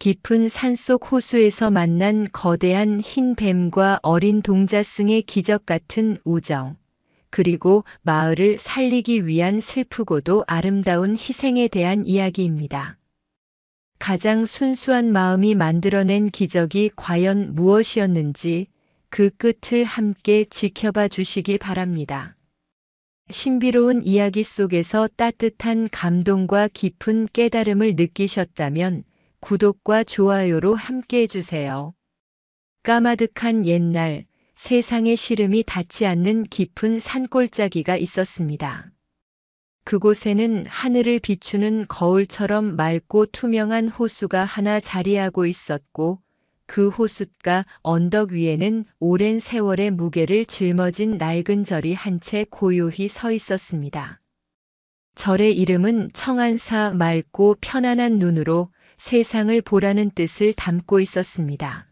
깊은 산속 호수에서 만난 거대한 흰 뱀과 어린 동자승의 기적 같은 우정, 그리고 마을을 살리기 위한 슬프고도 아름다운 희생에 대한 이야기입니다. 가장 순수한 마음이 만들어낸 기적이 과연 무엇이었는지 그 끝을 함께 지켜봐 주시기 바랍니다. 신비로운 이야기 속에서 따뜻한 감동과 깊은 깨달음을 느끼셨다면 구독과 좋아요로 함께 해주세요. 까마득한 옛날, 세상의 시름이 닿지 않는 깊은 산골짜기가 있었습니다. 그곳에는 하늘을 비추는 거울처럼 맑고 투명한 호수가 하나 자리하고 있었고, 그 호숫가 언덕 위에는 오랜 세월의 무게를 짊어진 낡은 절이 한 채 고요히 서 있었습니다. 절의 이름은 청안사, 맑고 편안한 눈으로 세상을 보라는 뜻을 담고 있었습니다.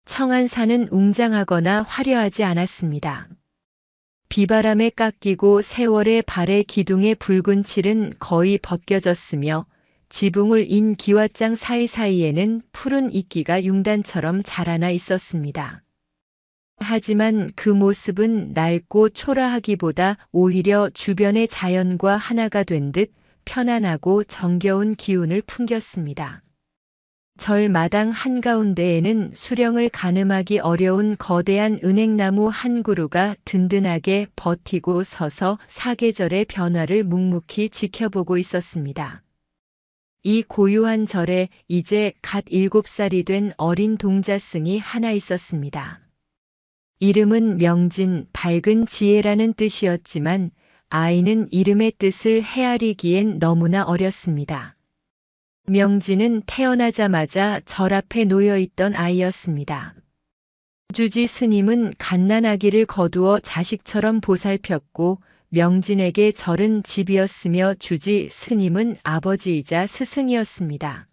청안사는 웅장하거나 화려하지 않았습니다. 비바람에 깎이고 세월의 발의 기둥의 붉은 칠은 거의 벗겨졌으며 지붕을 인 기와장 사이사이에는 푸른 이끼가 융단처럼 자라나 있었습니다. 하지만 그 모습은 낡고 초라하기보다 오히려 주변의 자연과 하나가 된 듯 편안하고 정겨운 기운을 풍겼습니다. 절 마당 한가운데에는 수령을 가늠하기 어려운 거대한 은행나무 한 그루가 든든하게 버티고 서서 사계절의 변화를 묵묵히 지켜보고 있었습니다. 이 고요한 절에 이제 갓 7살이 된 어린 동자승이 하나 있었습니다. 이름은 명진, 밝은 지혜라는 뜻이었지만 아이는 이름의 뜻을 헤아리기엔 너무나 어렸습니다. 명진은 태어나자마자 절 앞에 놓여있던 아이였습니다. 주지 스님은 갓난아기를 거두어 자식처럼 보살폈고 명진에게 절은 집이었으며 주지 스님은 아버지이자 스승이었습니다.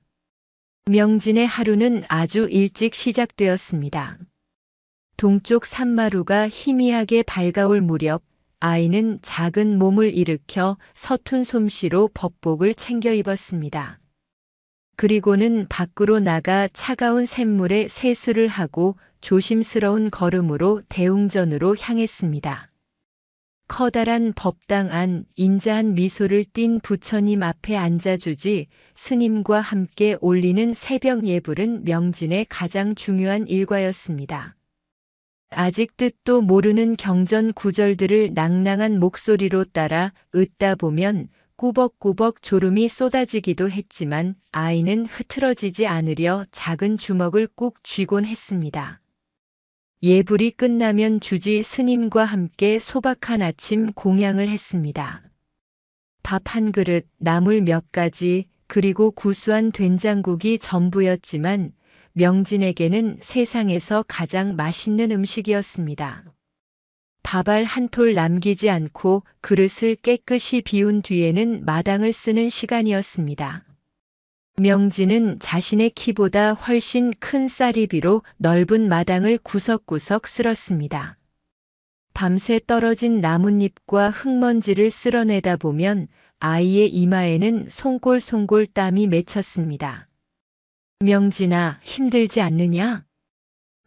명진의 하루는 아주 일찍 시작되었습니다. 동쪽 산마루가 희미하게 밝아올 무렵 아이는 작은 몸을 일으켜 서툰 솜씨로 법복을 챙겨 입었습니다. 그리고는 밖으로 나가 차가운 샘물에 세수를 하고 조심스러운 걸음으로 대웅전으로 향했습니다. 커다란 법당 안 인자한 미소를 띤 부처님 앞에 앉아주지 스님과 함께 올리는 새벽 예불은 명진의 가장 중요한 일과였습니다. 아직 뜻도 모르는 경전 구절들을 낭낭한 목소리로 따라 읊다 보면 꾸벅꾸벅 졸음이 쏟아지기도 했지만 아이는 흐트러지지 않으려 작은 주먹을 꾹 쥐곤 했습니다. 예불이 끝나면 주지 스님과 함께 소박한 아침 공양을 했습니다. 밥 한 그릇, 나물 몇 가지, 그리고 구수한 된장국이 전부였지만 명진에게는 세상에서 가장 맛있는 음식이었습니다. 밥알 한 톨 남기지 않고 그릇을 깨끗이 비운 뒤에는 마당을 쓰는 시간이었습니다. 명진은 자신의 키보다 훨씬 큰 쌀이비로 넓은 마당을 구석구석 쓸었습니다. 밤새 떨어진 나뭇잎과 흙먼지를 쓸어내다 보면 아이의 이마에는 송골송골 땀이 맺혔습니다. 명진아, 힘들지 않느냐?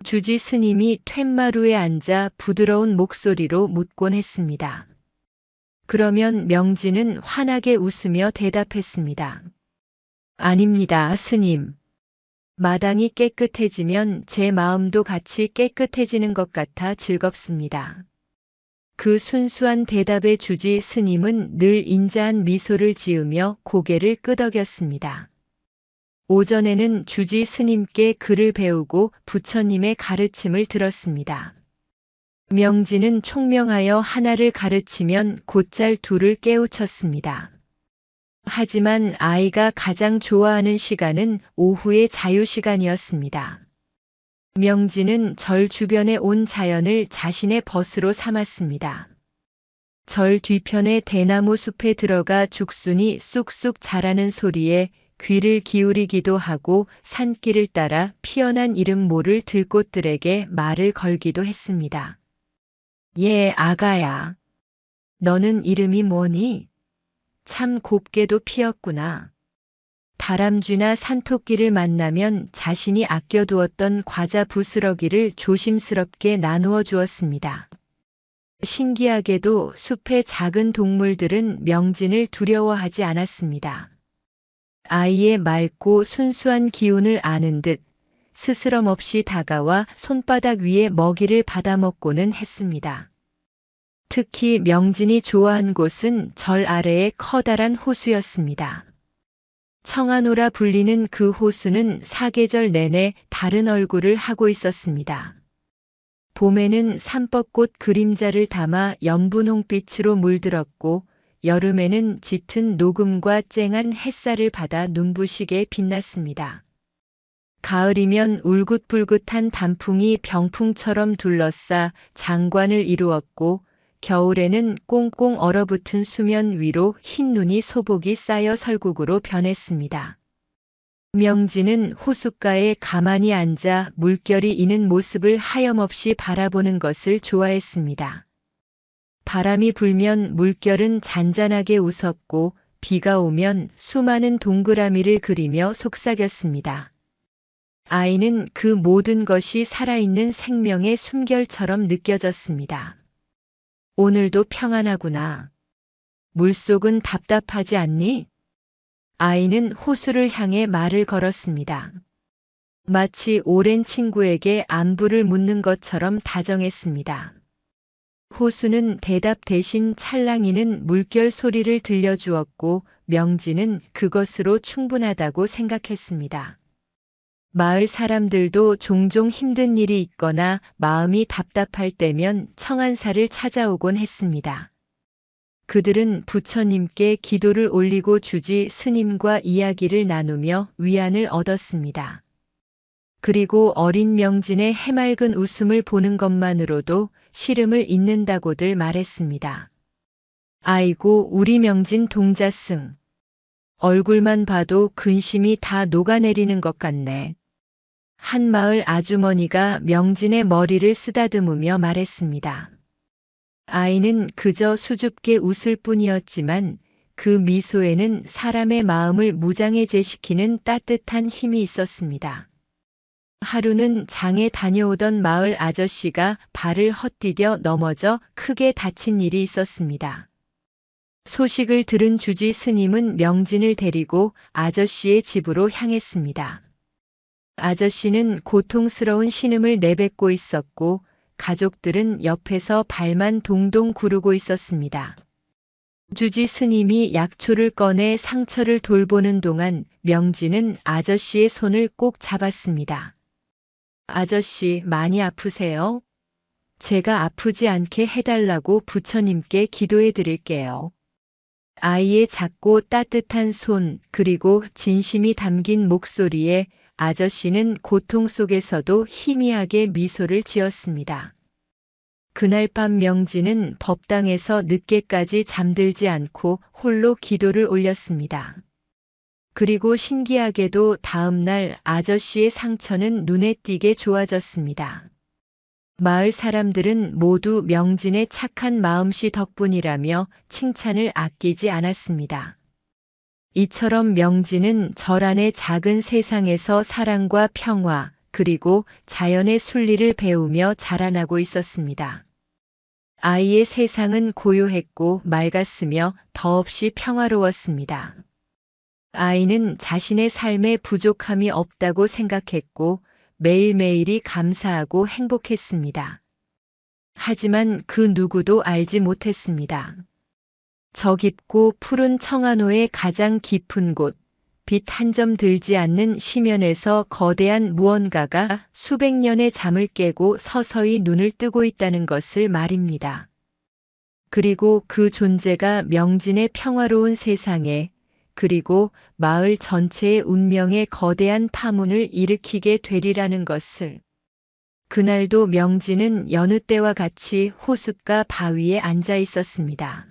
주지 스님이 툇마루에 앉아 부드러운 목소리로 묻곤 했습니다. 그러면 명진은 환하게 웃으며 대답했습니다. 아닙니다, 스님. 마당이 깨끗해지면 제 마음도 같이 깨끗해지는 것 같아 즐겁습니다. 그 순수한 대답에 주지 스님은 늘 인자한 미소를 지으며 고개를 끄덕였습니다. 오전에는 주지 스님께 글을 배우고 부처님의 가르침을 들었습니다. 명진은 총명하여 하나를 가르치면 곧잘 둘을 깨우쳤습니다. 하지만 아이가 가장 좋아하는 시간은 오후의 자유시간이었습니다. 명진은 절 주변에 온 자연을 자신의 벗으로 삼았습니다. 절 뒤편의 대나무 숲에 들어가 죽순이 쑥쑥 자라는 소리에 귀를 기울이기도 하고 산길을 따라 피어난 이름 모를 들꽃들에게 말을 걸기도 했습니다. 예, 아가야. 너는 이름이 뭐니? 참 곱게도 피었구나. 다람쥐나 산토끼를 만나면 자신이 아껴두었던 과자 부스러기를 조심스럽게 나누어 주었습니다. 신기하게도 숲의 작은 동물들은 명진을 두려워하지 않았습니다. 아이의 맑고 순수한 기운을 아는 듯 스스럼 없이 다가와 손바닥 위에 먹이를 받아먹고는 했습니다. 특히 명진이 좋아한 곳은 절 아래의 커다란 호수였습니다. 청안호라 불리는 그 호수는 사계절 내내 다른 얼굴을 하고 있었습니다. 봄에는 삼법꽃 그림자를 담아 연분홍빛으로 물들었고, 여름에는 짙은 녹음과 쨍한 햇살을 받아 눈부시게 빛났습니다. 가을이면 울긋불긋한 단풍이 병풍처럼 둘러싸 장관을 이루었고, 겨울에는 꽁꽁 얼어붙은 수면 위로 흰 눈이 소복이 쌓여 설국으로 변했습니다. 명진은 호숫가에 가만히 앉아 물결이 이는 모습을 하염없이 바라보는 것을 좋아했습니다. 바람이 불면 물결은 잔잔하게 웃었고, 비가 오면 수많은 동그라미를 그리며 속삭였습니다. 아이는 그 모든 것이 살아있는 생명의 숨결처럼 느껴졌습니다. 오늘도 평안하구나. 물속은 답답하지 않니? 아이는 호수를 향해 말을 걸었습니다. 마치 오랜 친구에게 안부를 묻는 것처럼 다정했습니다. 호수는 대답 대신 찰랑이는 물결 소리를 들려주었고, 명진은 그것으로 충분하다고 생각했습니다. 마을 사람들도 종종 힘든 일이 있거나 마음이 답답할 때면 청안사를 찾아오곤 했습니다. 그들은 부처님께 기도를 올리고 주지 스님과 이야기를 나누며 위안을 얻었습니다. 그리고 어린 명진의 해맑은 웃음을 보는 것만으로도 시름을 잊는다고들 말했습니다. 아이고, 우리 명진 동자승. 얼굴만 봐도 근심이 다 녹아내리는 것 같네. 한 마을 아주머니가 명진의 머리를 쓰다듬으며 말했습니다. 아이는 그저 수줍게 웃을 뿐이었지만 그 미소에는 사람의 마음을 무장해제시키는 따뜻한 힘이 있었습니다. 하루는 장에 다녀오던 마을 아저씨가 발을 헛디뎌 넘어져 크게 다친 일이 있었습니다. 소식을 들은 주지 스님은 명진을 데리고 아저씨의 집으로 향했습니다. 아저씨는 고통스러운 신음을 내뱉고 있었고, 가족들은 옆에서 발만 동동 구르고 있었습니다. 주지 스님이 약초를 꺼내 상처를 돌보는 동안 명진은 아저씨의 손을 꼭 잡았습니다. 아저씨, 많이 아프세요? 제가 아프지 않게 해달라고 부처님께 기도해 드릴게요. 아이의 작고 따뜻한 손, 그리고 진심이 담긴 목소리에 아저씨는 고통 속에서도 희미하게 미소를 지었습니다. 그날 밤 명진은 법당에서 늦게까지 잠들지 않고 홀로 기도를 올렸습니다. 그리고 신기하게도 다음 날 아저씨의 상처는 눈에 띄게 좋아졌습니다. 마을 사람들은 모두 명진의 착한 마음씨 덕분이라며 칭찬을 아끼지 않았습니다. 이처럼 명진은 절 안의 작은 세상에서 사랑과 평화, 그리고 자연의 순리를 배우며 자라나고 있었습니다. 아이의 세상은 고요했고 맑았으며 더없이 평화로웠습니다. 아이는 자신의 삶에 부족함이 없다고 생각했고 매일매일이 감사하고 행복했습니다. 하지만 그 누구도 알지 못했습니다. 저 깊고 푸른 청안호의 가장 깊은 곳, 빛 한 점 들지 않는 심연에서 거대한 무언가가 수백 년의 잠을 깨고 서서히 눈을 뜨고 있다는 것을 말입니다. 그리고 그 존재가 명진의 평화로운 세상에, 그리고 마을 전체의 운명에 거대한 파문을 일으키게 되리라는 것을. 그날도 명진은 여느 때와 같이 호숫가 바위에 앉아 있었습니다.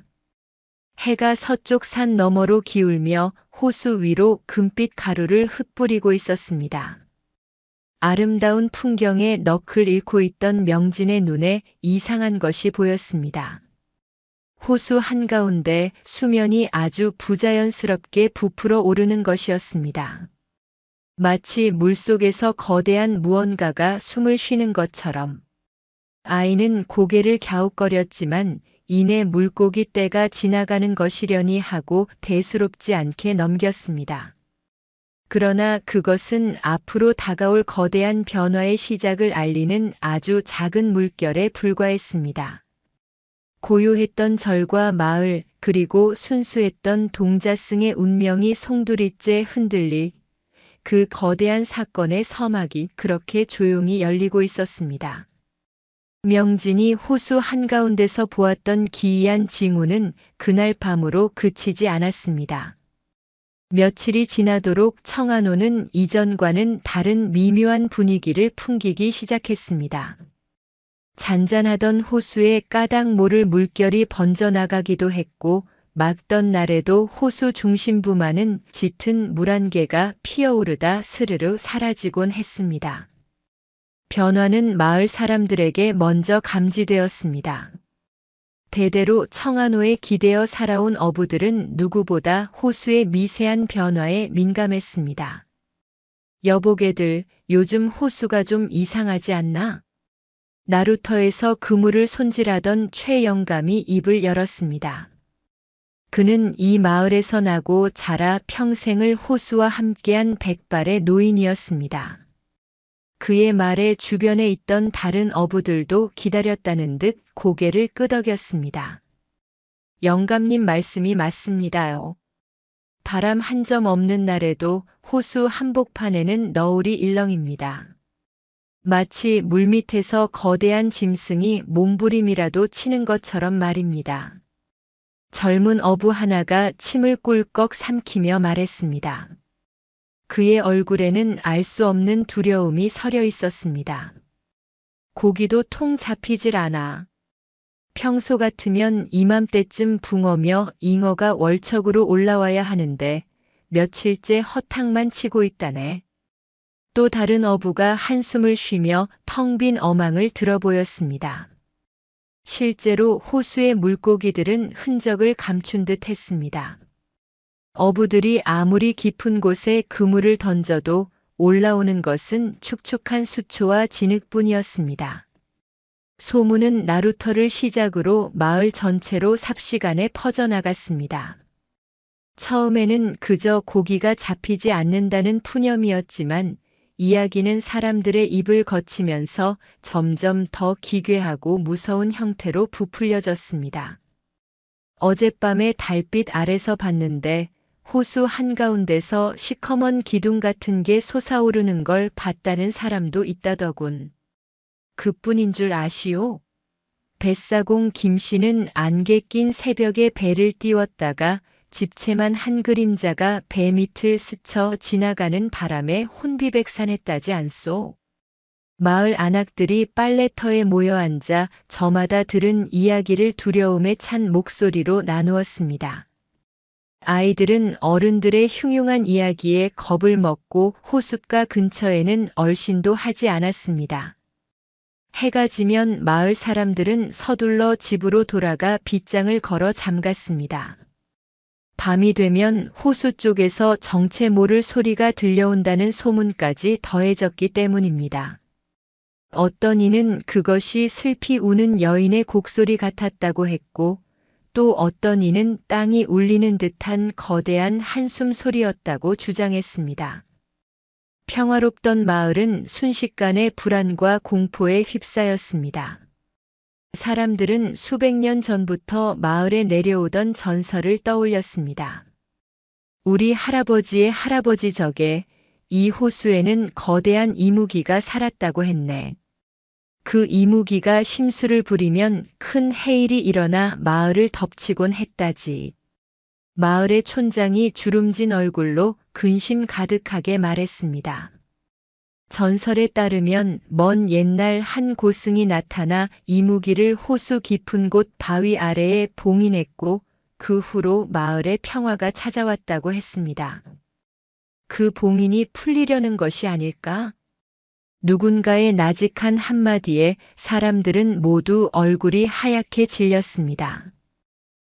해가 서쪽 산 너머로 기울며 호수 위로 금빛 가루를 흩뿌리고 있었습니다. 아름다운 풍경에 넋을 잃고 있던 명진의 눈에 이상한 것이 보였습니다. 호수 한가운데 수면이 아주 부자연스럽게 부풀어 오르는 것이었습니다. 마치 물속에서 거대한 무언가가 숨을 쉬는 것처럼. 아이는 고개를 갸웃거렸지만 이내 물고기 떼가 지나가는 것이려니 하고 대수롭지 않게 넘겼습니다. 그러나 그것은 앞으로 다가올 거대한 변화의 시작을 알리는 아주 작은 물결에 불과했습니다. 고요했던 절과 마을, 그리고 순수했던 동자승의 운명이 송두리째 흔들릴 그 거대한 사건의 서막이 그렇게 조용히 열리고 있었습니다. 명진이 호수 한가운데서 보았던 기이한 징후는 그날 밤으로 그치지 않았습니다. 며칠이 지나도록 청안호는 이전과는 다른 미묘한 분위기를 풍기기 시작했습니다. 잔잔하던 호수에 까닭 모를 물결이 번져나가기도 했고, 맑던 날에도 호수 중심부만은 짙은 물 한 개가 피어오르다 스르르 사라지곤 했습니다. 변화는 마을 사람들에게 먼저 감지되었습니다. 대대로 청안호에 기대어 살아온 어부들은 누구보다 호수의 미세한 변화에 민감했습니다. 여보게들, 요즘 호수가 좀 이상하지 않나? 나루터에서 그물을 손질하던 최영감이 입을 열었습니다. 그는 이 마을에서 나고 자라 평생을 호수와 함께한 백발의 노인이었습니다. 그의 말에 주변에 있던 다른 어부들도 기다렸다는 듯 고개를 끄덕였습니다. 영감님 말씀이 맞습니다요. 바람 한 점 없는 날에도 호수 한복판에는 너울이 일렁입니다. 마치 물밑에서 거대한 짐승이 몸부림이라도 치는 것처럼 말입니다. 젊은 어부 하나가 침을 꿀꺽 삼키며 말했습니다. 그의 얼굴에는 알 수 없는 두려움이 서려 있었습니다. 고기도 통 잡히질 않아. 평소 같으면 이맘때쯤 붕어며 잉어가 월척으로 올라와야 하는데 며칠째 허탕만 치고 있다네. 또 다른 어부가 한숨을 쉬며 텅 빈 어망을 들어보였습니다. 실제로 호수의 물고기들은 흔적을 감춘 듯 했습니다. 어부들이 아무리 깊은 곳에 그물을 던져도 올라오는 것은 축축한 수초와 진흙뿐이었습니다. 소문은 나루터를 시작으로 마을 전체로 삽시간에 퍼져나갔습니다. 처음에는 그저 고기가 잡히지 않는다는 푸념이었지만 이야기는 사람들의 입을 거치면서 점점 더 기괴하고 무서운 형태로 부풀려졌습니다. 어젯밤에 달빛 아래서 봤는데 호수 한가운데서 시커먼 기둥 같은 게 솟아오르는 걸 봤다는 사람도 있다더군. 그뿐인 줄 아시오? 뱃사공 김씨는 안개 낀 새벽에 배를 띄웠다가 집채만 한 그림자가 배 밑을 스쳐 지나가는 바람에 혼비백산했다지 않소. 마을 안악들이 빨래터에 모여 앉아 저마다 들은 이야기를 두려움에 찬 목소리로 나누었습니다. 아이들은 어른들의 흉흉한 이야기에 겁을 먹고 호숫가 근처에는 얼씬도 하지 않았습니다. 해가 지면 마을 사람들은 서둘러 집으로 돌아가 빗장을 걸어 잠갔습니다. 밤이 되면 호수 쪽에서 정체 모를 소리가 들려온다는 소문까지 더해졌기 때문입니다. 어떤 이는 그것이 슬피 우는 여인의 곡소리 같았다고 했고, 또 어떤 이는 땅이 울리는 듯한 거대한 한숨 소리였다고 주장했습니다. 평화롭던 마을은 순식간에 불안과 공포에 휩싸였습니다. 사람들은 수백 년 전부터 마을에 내려오던 전설을 떠올렸습니다. 우리 할아버지의 할아버지 적에 이 호수에는 거대한 이무기가 살았다고 했네. 그 이무기가 심술을 부리면 큰 해일이 일어나 마을을 덮치곤 했다지. 마을의 촌장이 주름진 얼굴로 근심 가득하게 말했습니다. 전설에 따르면 먼 옛날 한 고승이 나타나 이무기를 호수 깊은 곳 바위 아래에 봉인했고 그 후로 마을에 평화가 찾아왔다고 했습니다. 그 봉인이 풀리려는 것이 아닐까? 누군가의 나직한 한마디에 사람들은 모두 얼굴이 하얗게 질렸습니다.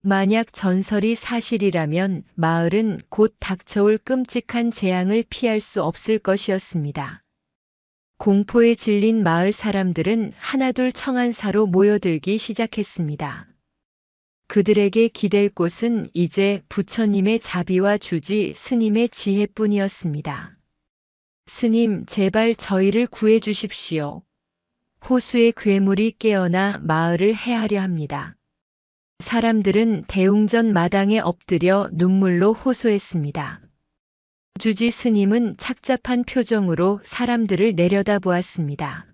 만약 전설이 사실이라면 마을은 곧 닥쳐올 끔찍한 재앙을 피할 수 없을 것이었습니다. 공포에 질린 마을 사람들은 하나둘 청안사로 모여들기 시작했습니다. 그들에게 기댈 곳은 이제 부처님의 자비와 주지 스님의 지혜뿐이었습니다. 스님, 제발 저희를 구해 주십시오. 호수의 괴물이 깨어나 마을을 해하려 합니다. 사람들은 대웅전 마당에 엎드려 눈물로 호소했습니다. 주지 스님은 착잡한 표정으로 사람들을 내려다보았습니다.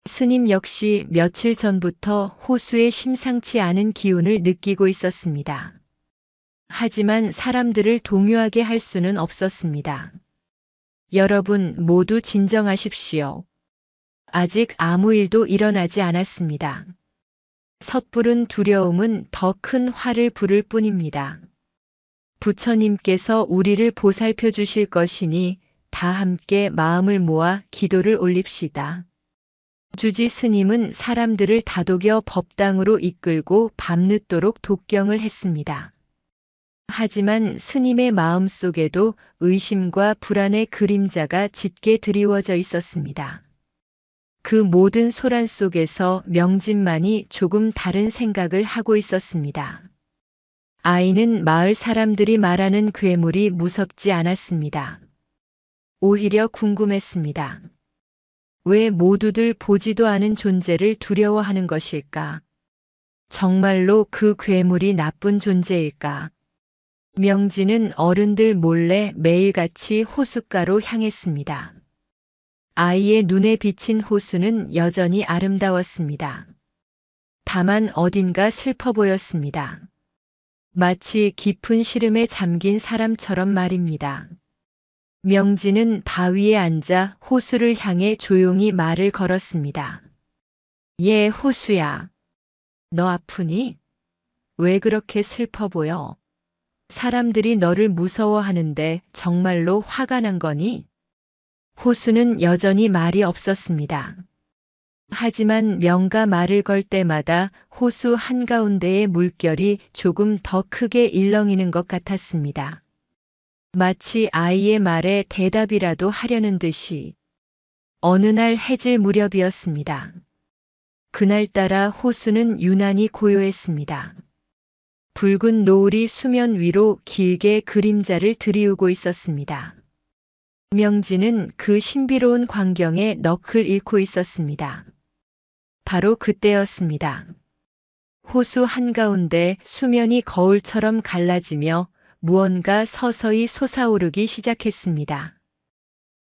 스님 역시 며칠 전부터 호수에 심상치 않은 기운을 느끼고 있었습니다. 하지만 사람들을 동요하게 할 수는 없었습니다. 여러분 모두 진정하십시오. 아직 아무 일도 일어나지 않았습니다. 섣부른 두려움은 더 큰 화를 부를 뿐입니다. 부처님께서 우리를 보살펴 주실 것이니 다 함께 마음을 모아 기도를 올립시다. 주지 스님은 사람들을 다독여 법당으로 이끌고 밤늦도록 독경을 했습니다. 하지만 스님의 마음 속에도 의심과 불안의 그림자가 짙게 드리워져 있었습니다. 그 모든 소란 속에서 명진만이 조금 다른 생각을 하고 있었습니다. 아이는 마을 사람들이 말하는 괴물이 무섭지 않았습니다. 오히려 궁금했습니다. 왜 모두들 보지도 않은 존재를 두려워하는 것일까? 정말로 그 괴물이 나쁜 존재일까? 명진은 어른들 몰래 매일같이 호숫가로 향했습니다. 아이의 눈에 비친 호수는 여전히 아름다웠습니다. 다만 어딘가 슬퍼 보였습니다. 마치 깊은 시름에 잠긴 사람처럼 말입니다. 명진은 바위에 앉아 호수를 향해 조용히 말을 걸었습니다. 예, 호수야. 너 아프니? 왜 그렇게 슬퍼 보여? 사람들이 너를 무서워하는데 정말로 화가 난 거니? 호수는 여전히 말이 없었습니다. 하지만 명가 말을 걸 때마다 호수 한가운데의 물결이 조금 더 크게 일렁이는 것 같았습니다. 마치 아이의 말에 대답이라도 하려는 듯이. 어느 날 해질 무렵이었습니다. 그날따라 호수는 유난히 고요했습니다. 붉은 노을이 수면 위로 길게 그림자를 들이우고 있었습니다. 명진은 그 신비로운 광경에 넋을 잃고 있었습니다. 바로 그때였습니다. 호수 한가운데 수면이 거울처럼 갈라지며 무언가 서서히 솟아오르기 시작했습니다.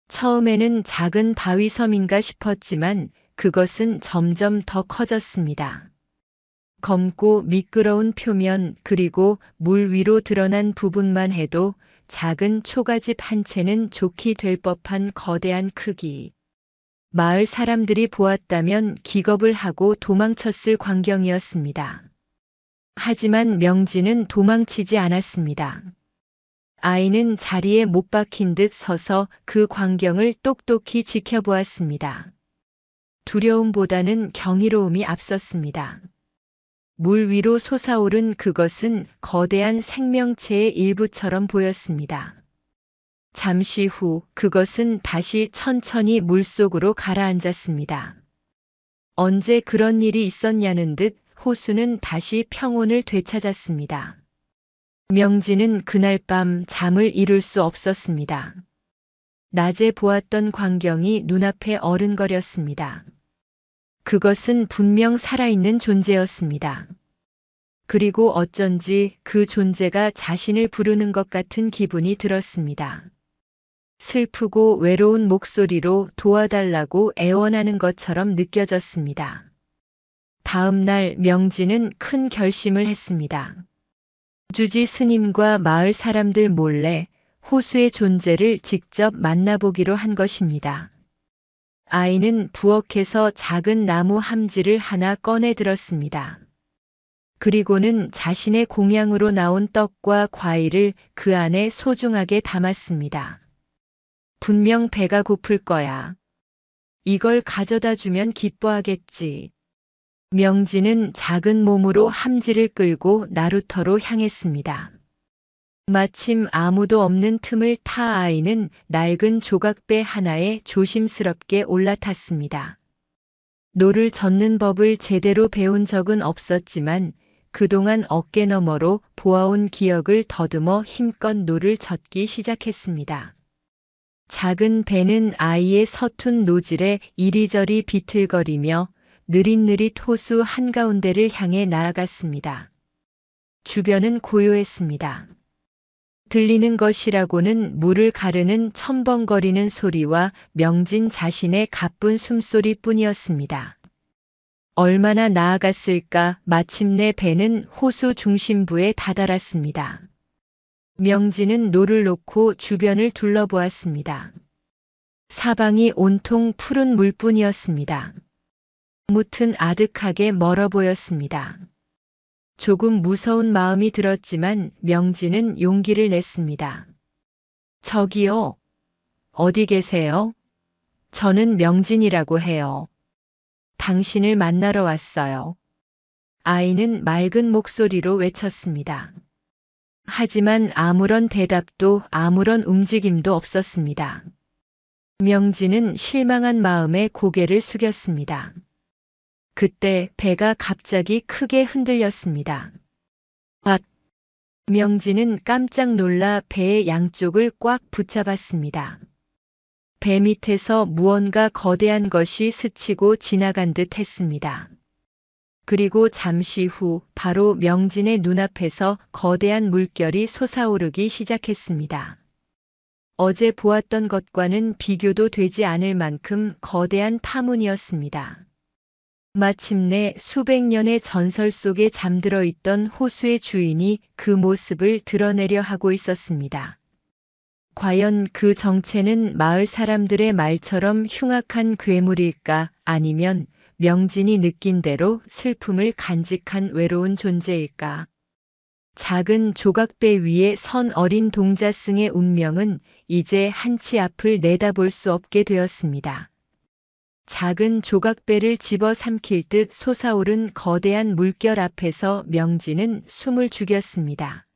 처음에는 작은 바위섬인가 싶었지만 그것은 점점 더 커졌습니다. 검고 미끄러운 표면 그리고 물 위로 드러난 부분만 해도 작은 초가집 한 채는 좋게 될 법한 거대한 크기. 마을 사람들이 보았다면 기겁을 하고 도망쳤을 광경이었습니다. 하지만 명진은 도망치지 않았습니다. 아이는 자리에 못 박힌 듯 서서 그 광경을 똑똑히 지켜보았습니다. 두려움보다는 경이로움이 앞섰습니다. 물 위로 솟아오른 그것은 거대한 생명체의 일부처럼 보였습니다. 잠시 후 그것은 다시 천천히 물속으로 가라앉았습니다. 언제 그런 일이 있었냐는 듯 호수는 다시 평온을 되찾았습니다. 명진은 그날 밤 잠을 이룰 수 없었습니다. 낮에 보았던 광경이 눈앞에 어른거렸습니다. 그것은 분명 살아있는 존재였습니다. 그리고 어쩐지 그 존재가 자신을 부르는 것 같은 기분이 들었습니다. 슬프고 외로운 목소리로 도와달라고 애원하는 것처럼 느껴졌습니다. 다음 날 명진은 큰 결심을 했습니다. 주지 스님과 마을 사람들 몰래 호수의 존재를 직접 만나보기로 한 것입니다. 아이는 부엌에서 작은 나무 함지를 하나 꺼내 들었습니다. 그리고는 자신의 공양으로 나온 떡과 과일을 그 안에 소중하게 담았습니다. 분명 배가 고플 거야. 이걸 가져다 주면 기뻐하겠지. 명진은 작은 몸으로 함지를 끌고 나루터로 향했습니다. 마침 아무도 없는 틈을 타 아이는 낡은 조각배 하나에 조심스럽게 올라탔습니다. 노를 젓는 법을 제대로 배운 적은 없었지만 그동안 어깨 너머로 보아온 기억을 더듬어 힘껏 노를 젓기 시작했습니다. 작은 배는 아이의 서툰 노질에 이리저리 비틀거리며 느릿느릿 호수 한가운데를 향해 나아갔습니다. 주변은 고요했습니다. 들리는 것이라고는 물을 가르는 첨벙거리는 소리와 명진 자신의 가쁜 숨소리뿐이었습니다. 얼마나 나아갔을까 마침내 배는 호수 중심부에 다다랐습니다. 명진은 노를 놓고 주변을 둘러보았습니다. 사방이 온통 푸른 물뿐이었습니다. 무튼 아득하게 멀어 보였습니다. 조금 무서운 마음이 들었지만 명진은 용기를 냈습니다. 저기요. 어디 계세요? 저는 명진이라고 해요. 당신을 만나러 왔어요. 아이는 맑은 목소리로 외쳤습니다. 하지만 아무런 대답도 아무런 움직임도 없었습니다. 명진은 실망한 마음에 고개를 숙였습니다. 그때 배가 갑자기 크게 흔들렸습니다. 앗! 명진은 깜짝 놀라 배의 양쪽을 꽉 붙잡았습니다. 배 밑에서 무언가 거대한 것이 스치고 지나간 듯 했습니다. 그리고 잠시 후 바로 명진의 눈앞에서 거대한 물결이 솟아오르기 시작했습니다. 어제 보았던 것과는 비교도 되지 않을 만큼 거대한 파문이었습니다. 마침내 수백 년의 전설 속에 잠들어 있던 호수의 주인이 그 모습을 드러내려 하고 있었습니다. 과연 그 정체는 마을 사람들의 말처럼 흉악한 괴물일까 아니면 명진이 느낀 대로 슬픔을 간직한 외로운 존재일까? 작은 조각배 위에 선 어린 동자승의 운명은 이제 한치 앞을 내다볼 수 없게 되었습니다. 작은 조각배를 집어삼킬 듯 솟아오른 거대한 물결 앞에서 명진은 숨을 죽였습니다.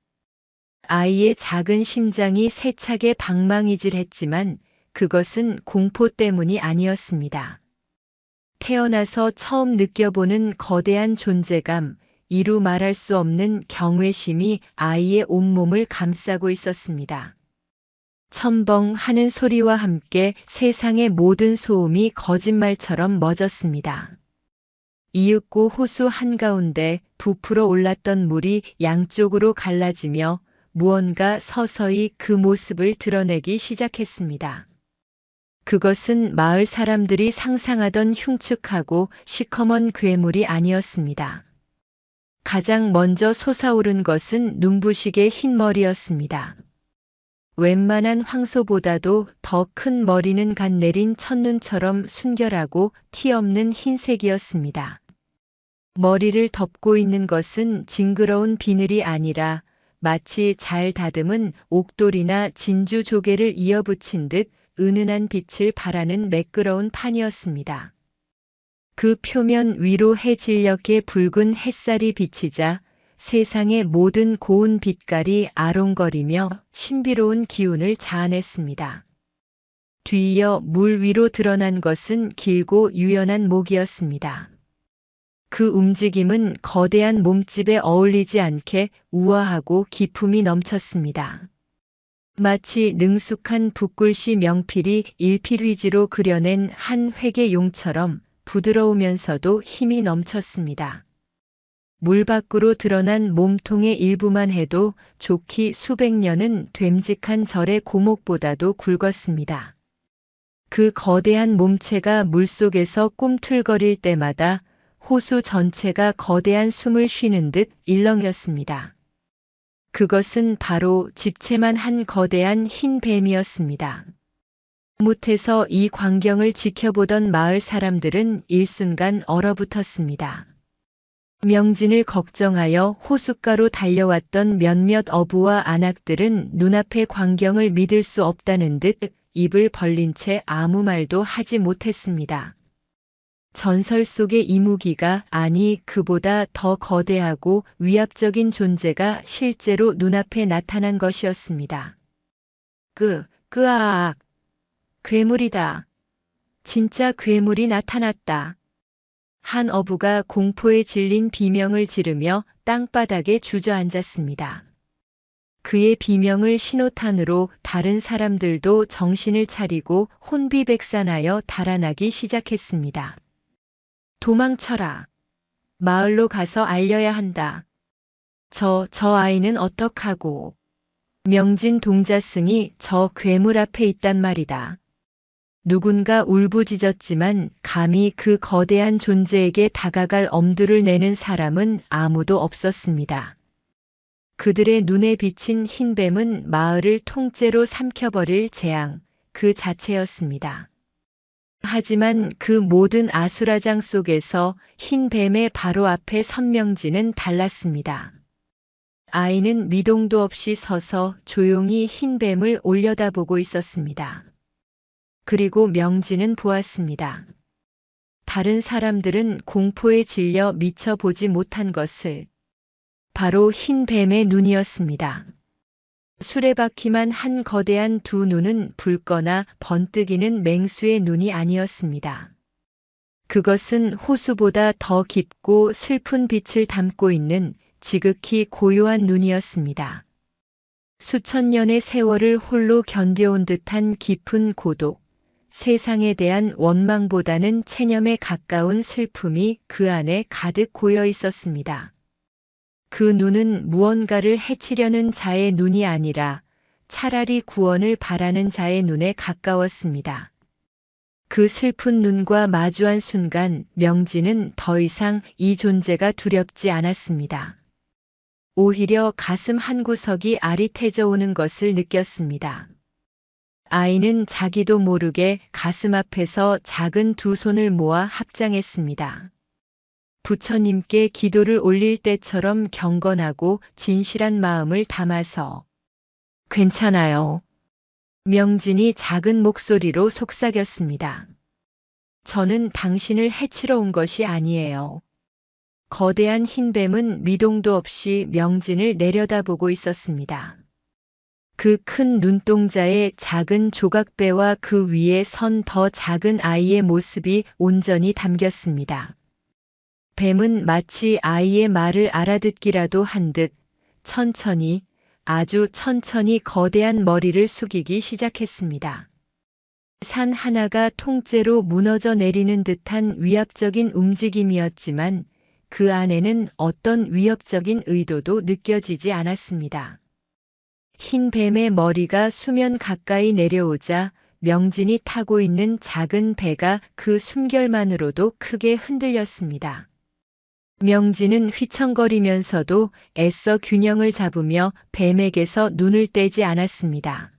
아이의 작은 심장이 세차게 방망이질했지만 그것은 공포 때문이 아니었습니다. 태어나서 처음 느껴보는 거대한 존재감, 이루 말할 수 없는 경외심이 아이의 온몸을 감싸고 있었습니다. 첨벙 하는 소리와 함께 세상의 모든 소음이 거짓말처럼 멎었습니다. 이윽고 호수 한가운데 부풀어 올랐던 물이 양쪽으로 갈라지며 무언가 서서히 그 모습을 드러내기 시작했습니다. 그것은 마을 사람들이 상상하던 흉측하고 시커먼 괴물이 아니었습니다. 가장 먼저 솟아오른 것은 눈부시게 흰 머리였습니다. 웬만한 황소보다도 더 큰 머리는 갓 내린 첫눈처럼 순결하고 티 없는 흰색이었습니다. 머리를 덮고 있는 것은 징그러운 비늘이 아니라 마치 잘 다듬은 옥돌이나 진주 조개를 이어붙인 듯 은은한 빛을 발하는 매끄러운 판이었습니다. 그 표면 위로 해질녘의 붉은 햇살이 비치자 세상의 모든 고운 빛깔이 아롱거리며 신비로운 기운을 자아냈습니다. 뒤이어 물 위로 드러난 것은 길고 유연한 목이었습니다. 그 움직임은 거대한 몸집에 어울리지 않게 우아하고 기품이 넘쳤습니다. 마치 능숙한 붓글씨 명필이 일필휘지로 그려낸 한 획의 용처럼 부드러우면서도 힘이 넘쳤습니다. 물 밖으로 드러난 몸통의 일부만 해도 좋기 수백 년은 됨직한 절의 고목보다도 굵었습니다. 그 거대한 몸체가 물속에서 꿈틀거릴 때마다 호수 전체가 거대한 숨을 쉬는 듯 일렁였습니다. 그것은 바로 집채만 한 거대한 흰 뱀이었습니다. 못해서 이 광경을 지켜보던 마을 사람들은 일순간 얼어붙었습니다. 명진을 걱정하여 호숫가로 달려왔던 몇몇 어부와 안악들은 눈앞의 광경을 믿을 수 없다는 듯 입을 벌린 채 아무 말도 하지 못했습니다. 전설 속의 이무기가, 아니 그보다 더 거대하고 위압적인 존재가 실제로 눈앞에 나타난 것이었습니다. 끄아악. 괴물이다. 진짜 괴물이 나타났다. 한 어부가 공포에 질린 비명을 지르며 땅바닥에 주저앉았습니다. 그의 비명을 신호탄으로 다른 사람들도 정신을 차리고 혼비백산하여 달아나기 시작했습니다. 도망쳐라. 마을로 가서 알려야 한다. 저 아이는 어떡하고. 명진 동자승이 저 괴물 앞에 있단 말이다. 누군가 울부짖었지만 감히 그 거대한 존재에게 다가갈 엄두를 내는 사람은 아무도 없었습니다. 그들의 눈에 비친 흰 뱀은 마을을 통째로 삼켜버릴 재앙 그 자체였습니다. 하지만 그 모든 아수라장 속에서 흰 뱀의 바로 앞에 선 명진은 달랐습니다. 아이는 미동도 없이 서서 조용히 흰 뱀을 올려다보고 있었습니다. 그리고 명진은 보았습니다. 다른 사람들은 공포에 질려 미처 보지 못한 것을. 바로 흰 뱀의 눈이었습니다. 수레바퀴만 한 거대한 두 눈은 붉거나 번뜩이는 맹수의 눈이 아니었습니다. 그것은 호수보다 더 깊고 슬픈 빛을 담고 있는 지극히 고요한 눈이었습니다. 수천 년의 세월을 홀로 견뎌온 듯한 깊은 고독, 세상에 대한 원망보다는 체념에 가까운 슬픔이 그 안에 가득 고여 있었습니다. 그 눈은 무언가를 해치려는 자의 눈이 아니라 차라리 구원을 바라는 자의 눈에 가까웠습니다. 그 슬픈 눈과 마주한 순간 명진은 더 이상 이 존재가 두렵지 않았습니다. 오히려 가슴 한구석이 아릿해져 오는 것을 느꼈습니다. 아이는 자기도 모르게 가슴 앞에서 작은 두 손을 모아 합장했습니다. 부처님께 기도를 올릴 때처럼 경건하고 진실한 마음을 담아서. 괜찮아요. 명진이 작은 목소리로 속삭였습니다. 저는 당신을 해치러 온 것이 아니에요. 거대한 흰 뱀은 미동도 없이 명진을 내려다보고 있었습니다. 그 큰 눈동자에 작은 조각배와 그 위에 선 더 작은 아이의 모습이 온전히 담겼습니다. 뱀은 마치 아이의 말을 알아듣기라도 한 듯 천천히, 아주 천천히 거대한 머리를 숙이기 시작했습니다. 산 하나가 통째로 무너져 내리는 듯한 위압적인 움직임이었지만 그 안에는 어떤 위협적인 의도도 느껴지지 않았습니다. 흰 뱀의 머리가 수면 가까이 내려오자 명진이 타고 있는 작은 배가 그 숨결만으로도 크게 흔들렸습니다. 명진은 휘청거리면서도 애써 균형을 잡으며 뱀에게서 눈을 떼지 않았습니다.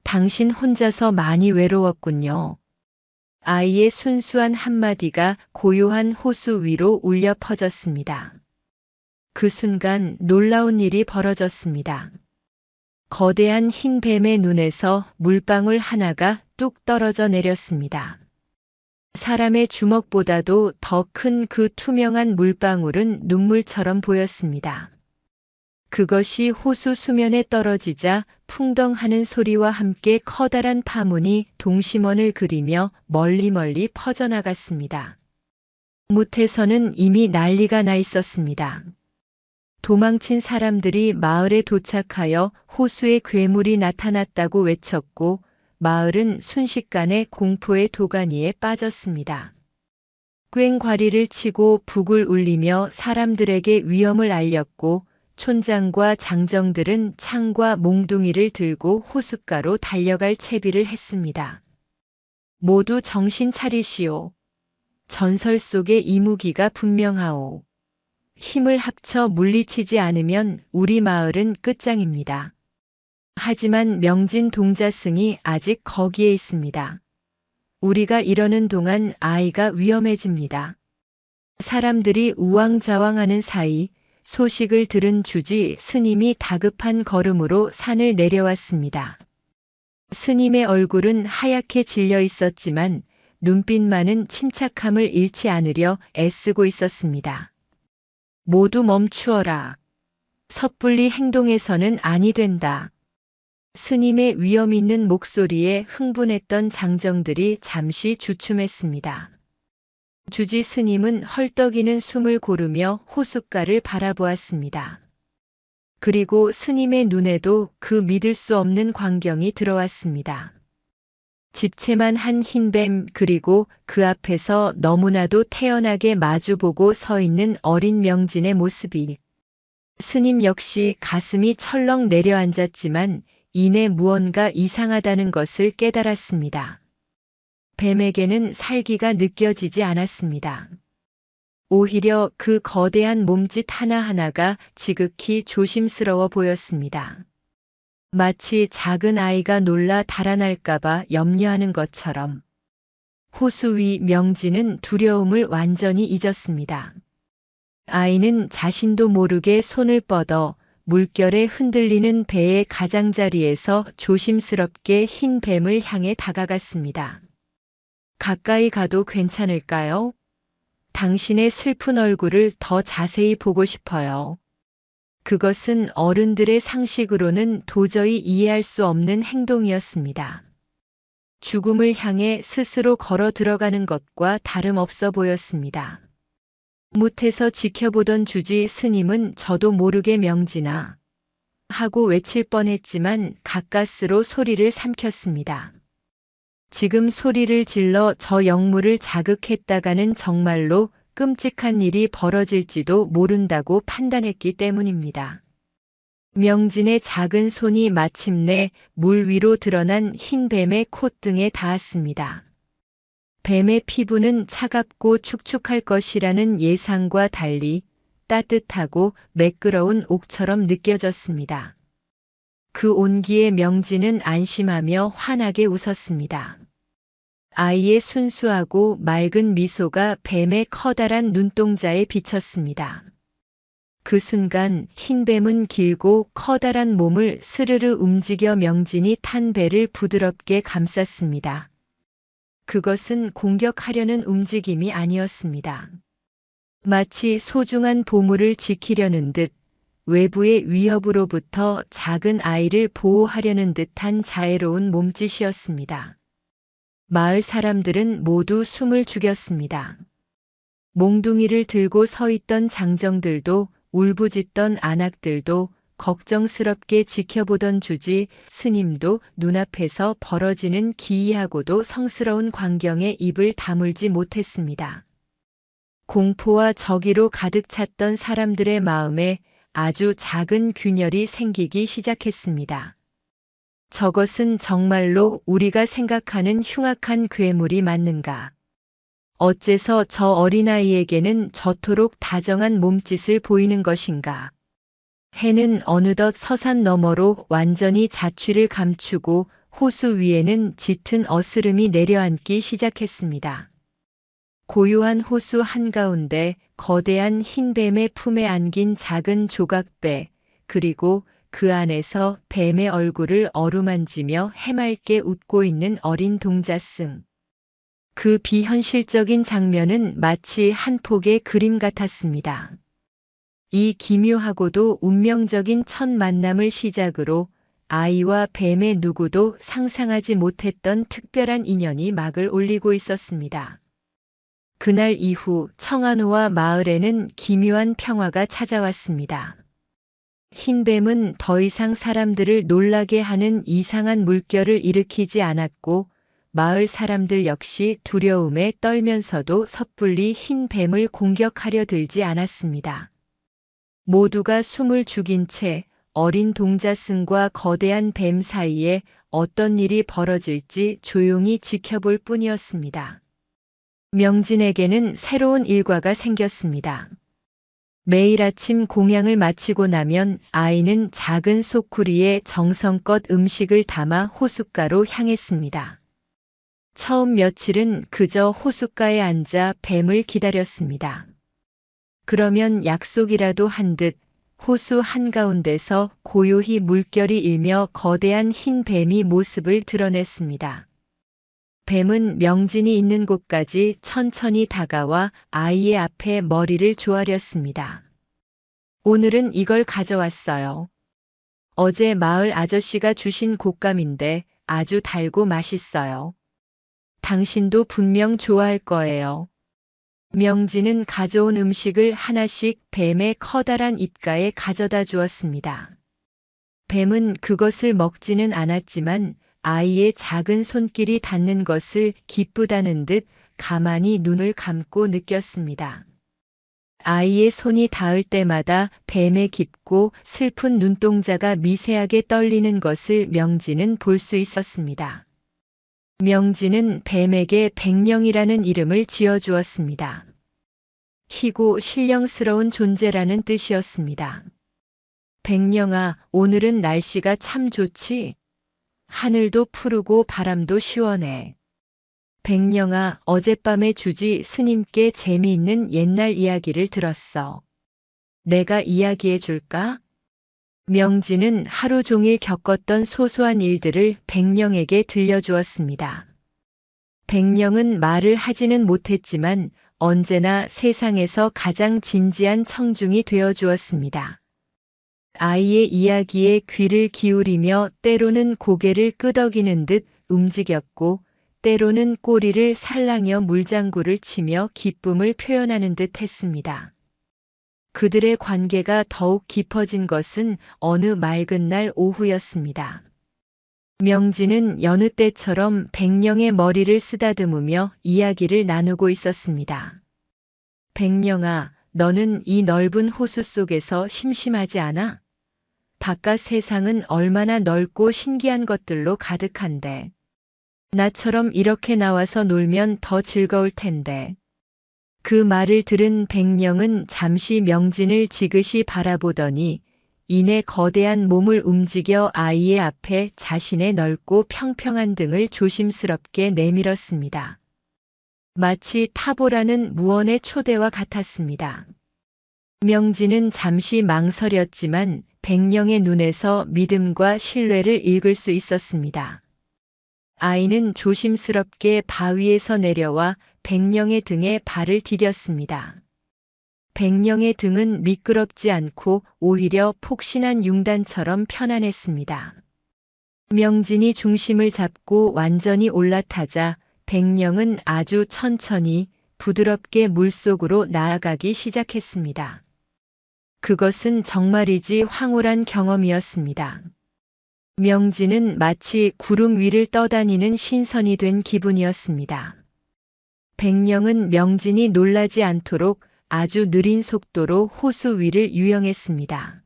당신 혼자서 많이 외로웠군요. 아이의 순수한 한마디가 고요한 호수 위로 울려 퍼졌습니다. 그 순간 놀라운 일이 벌어졌습니다. 거대한 흰 뱀의 눈에서 물방울 하나가 뚝 떨어져 내렸습니다. 사람의 주먹보다도 더 큰 그 투명한 물방울은 눈물처럼 보였습니다. 그것이 호수 수면에 떨어지자 풍덩하는 소리와 함께 커다란 파문이 동심원을 그리며 멀리 퍼져나갔습니다. 무태서는 이미 난리가 나 있었습니다. 도망친 사람들이 마을에 도착하여 호수에 괴물이 나타났다고 외쳤고 마을은 순식간에 공포의 도가니에 빠졌습니다. 꽹과리를 치고 북을 울리며 사람들에게 위험을 알렸고 촌장과 장정들은 창과 몽둥이를 들고 호숫가로 달려갈 채비를 했습니다. 모두 정신 차리시오. 전설 속의 이무기가 분명하오. 힘을 합쳐 물리치지 않으면 우리 마을은 끝장입니다. 하지만 명진 동자승이 아직 거기에 있습니다. 우리가 이러는 동안 아이가 위험해집니다. 사람들이 우왕좌왕하는 사이 소식을 들은 주지 스님이 다급한 걸음으로 산을 내려왔습니다. 스님의 얼굴은 하얗게 질려 있었지만 눈빛만은 침착함을 잃지 않으려 애쓰고 있었습니다. 모두 멈추어라. 섣불리 행동해서는 아니 된다. 스님의 위험 있는 목소리에 흥분했던 장정들이 잠시 주춤했습니다. 주지 스님은 헐떡이는 숨을 고르며 호숫가를 바라보았습니다. 그리고 스님의 눈에도 그 믿을 수 없는 광경이 들어왔습니다. 집채만 한 흰뱀, 그리고 그 앞에서 너무나도 태연하게 마주보고 서 있는 어린 명진의 모습이. 스님 역시 가슴이 철렁 내려앉았지만 이내 무언가 이상하다는 것을 깨달았습니다. 뱀에게는 살기가 느껴지지 않았습니다. 오히려 그 거대한 몸짓 하나하나가 지극히 조심스러워 보였습니다. 마치 작은 아이가 놀라 달아날까봐 염려하는 것처럼. 호수 위 명진은 두려움을 완전히 잊었습니다. 아이는 자신도 모르게 손을 뻗어 물결에 흔들리는 배의 가장자리에서 조심스럽게 흰 뱀을 향해 다가갔습니다. 가까이 가도 괜찮을까요? 당신의 슬픈 얼굴을 더 자세히 보고 싶어요. 그것은 어른들의 상식으로는 도저히 이해할 수 없는 행동이었습니다. 죽음을 향해 스스로 걸어 들어가는 것과 다름없어 보였습니다. 뭇에서 지켜보던 주지 스님은 저도 모르게 명진아 하고 외칠 뻔했지만 가까스로 소리를 삼켰습니다. 지금 소리를 질러 저 영물을 자극했다가는 정말로 끔찍한 일이 벌어질지도 모른다고 판단했기 때문입니다. 명진의 작은 손이 마침내 물 위로 드러난 흰 뱀의 콧등에 닿았습니다. 뱀의 피부는 차갑고 축축할 것이라는 예상과 달리 따뜻하고 매끄러운 옥처럼 느껴졌습니다. 그 온기에 명진은 안심하며 환하게 웃었습니다. 아이의 순수하고 맑은 미소가 뱀의 커다란 눈동자에 비쳤습니다. 그 순간 흰 뱀은 길고 커다란 몸을 스르르 움직여 명진이 탄 배를 부드럽게 감쌌습니다. 그것은 공격하려는 움직임이 아니었습니다. 마치 소중한 보물을 지키려는 듯 외부의 위협으로부터 작은 아이를 보호하려는 듯한 자애로운 몸짓이었습니다. 마을 사람들은 모두 숨을 죽였습니다. 몽둥이를 들고 서 있던 장정들도 울부짖던 안악들도 걱정스럽게 지켜보던 주지 스님도 눈앞에서 벌어지는 기이하고도 성스러운 광경에 입을 다물지 못했습니다. 공포와 저기로 가득 찼던 사람들의 마음에 아주 작은 균열이 생기기 시작했습니다. 저것은 정말로 우리가 생각하는 흉악한 괴물이 맞는가? 어째서 저 어린아이에게는 저토록 다정한 몸짓을 보이는 것인가? 해는 어느덧 서산 너머로 완전히 자취를 감추고 호수 위에는 짙은 어스름이 내려앉기 시작했습니다. 고요한 호수 한가운데 거대한 흰 뱀의 품에 안긴 작은 조각배, 그리고 그 안에서 뱀의 얼굴을 어루만지며 해맑게 웃고 있는 어린 동자승. 그 비현실적인 장면은 마치 한 폭의 그림 같았습니다. 이 기묘하고도 운명적인 첫 만남을 시작으로 아이와 뱀의 누구도 상상하지 못했던 특별한 인연이 막을 올리고 있었습니다. 그날 이후 청안호와 마을에는 기묘한 평화가 찾아왔습니다. 흰뱀은 더 이상 사람들을 놀라게 하는 이상한 물결을 일으키지 않았고 마을 사람들 역시 두려움에 떨면서도 섣불리 흰뱀을 공격하려 들지 않았습니다. 모두가 숨을 죽인 채 어린 동자승과 거대한 뱀 사이에 어떤 일이 벌어질지 조용히 지켜볼 뿐이었습니다. 명진에게는 새로운 일과가 생겼습니다. 매일 아침 공양을 마치고 나면 아이는 작은 소쿠리에 정성껏 음식을 담아 호숫가로 향했습니다. 처음 며칠은 그저 호숫가에 앉아 뱀을 기다렸습니다. 그러면 약속이라도 한 듯 호수 한가운데서 고요히 물결이 일며 거대한 흰 뱀이 모습을 드러냈습니다. 뱀은 명진이 있는 곳까지 천천히 다가와 아이의 앞에 머리를 조아렸습니다. 오늘은 이걸 가져왔어요. 어제 마을 아저씨가 주신 곶감인데 아주 달고 맛있어요. 당신도 분명 좋아할 거예요. 명진은 가져온 음식을 하나씩 뱀의 커다란 입가에 가져다 주었습니다. 뱀은 그것을 먹지는 않았지만 아이의 작은 손길이 닿는 것을 기쁘다는 듯 가만히 눈을 감고 느꼈습니다. 아이의 손이 닿을 때마다 뱀의 깊고 슬픈 눈동자가 미세하게 떨리는 것을 명진은 볼 수 있었습니다. 명진은 뱀에게 백령이라는 이름을 지어주었습니다. 희고 신령스러운 존재라는 뜻이었습니다. 백령아, 오늘은 날씨가 참 좋지? 하늘도 푸르고 바람도 시원해. 백령아, 어젯밤에 주지 스님께 재미있는 옛날 이야기를 들었어. 내가 이야기해 줄까? 명진은 하루 종일 겪었던 소소한 일들을 백령에게 들려주었습니다. 백령은 말을 하지는 못했지만 언제나 세상에서 가장 진지한 청중이 되어 주었습니다. 아이의 이야기에 귀를 기울이며 때로는 고개를 끄덕이는 듯 움직였고 때로는 꼬리를 살랑여 물장구를 치며 기쁨을 표현하는 듯 했습니다. 그들의 관계가 더욱 깊어진 것은 어느 맑은 날 오후였습니다. 명진은 여느 때처럼 백령의 머리를 쓰다듬으며 이야기를 나누고 있었습니다. 백령아, 너는 이 넓은 호수 속에서 심심하지 않아? 바깥 세상은 얼마나 넓고 신기한 것들로 가득한데. 나처럼 이렇게 나와서 놀면 더 즐거울 텐데. 그 말을 들은 백령은 잠시 명진을 지그시 바라보더니 이내 거대한 몸을 움직여 아이의 앞에 자신의 넓고 평평한 등을 조심스럽게 내밀었습니다. 마치 타보라는 무언의 초대와 같았습니다. 명진은 잠시 망설였지만 백령의 눈에서 믿음과 신뢰를 읽을 수 있었습니다. 아이는 조심스럽게 바위에서 내려와 백령의 등에 발을 디뎠습니다. 백령의 등은 미끄럽지 않고 오히려 폭신한 융단처럼 편안했습니다. 명진이 중심을 잡고 완전히 올라타자 백령은 아주 천천히 부드럽게 물속으로 나아가기 시작했습니다. 그것은 정말이지 황홀한 경험이었습니다. 명진은 마치 구름 위를 떠다니는 신선이 된 기분이었습니다. 백령은 명진이 놀라지 않도록 아주 느린 속도로 호수 위를 유영했습니다.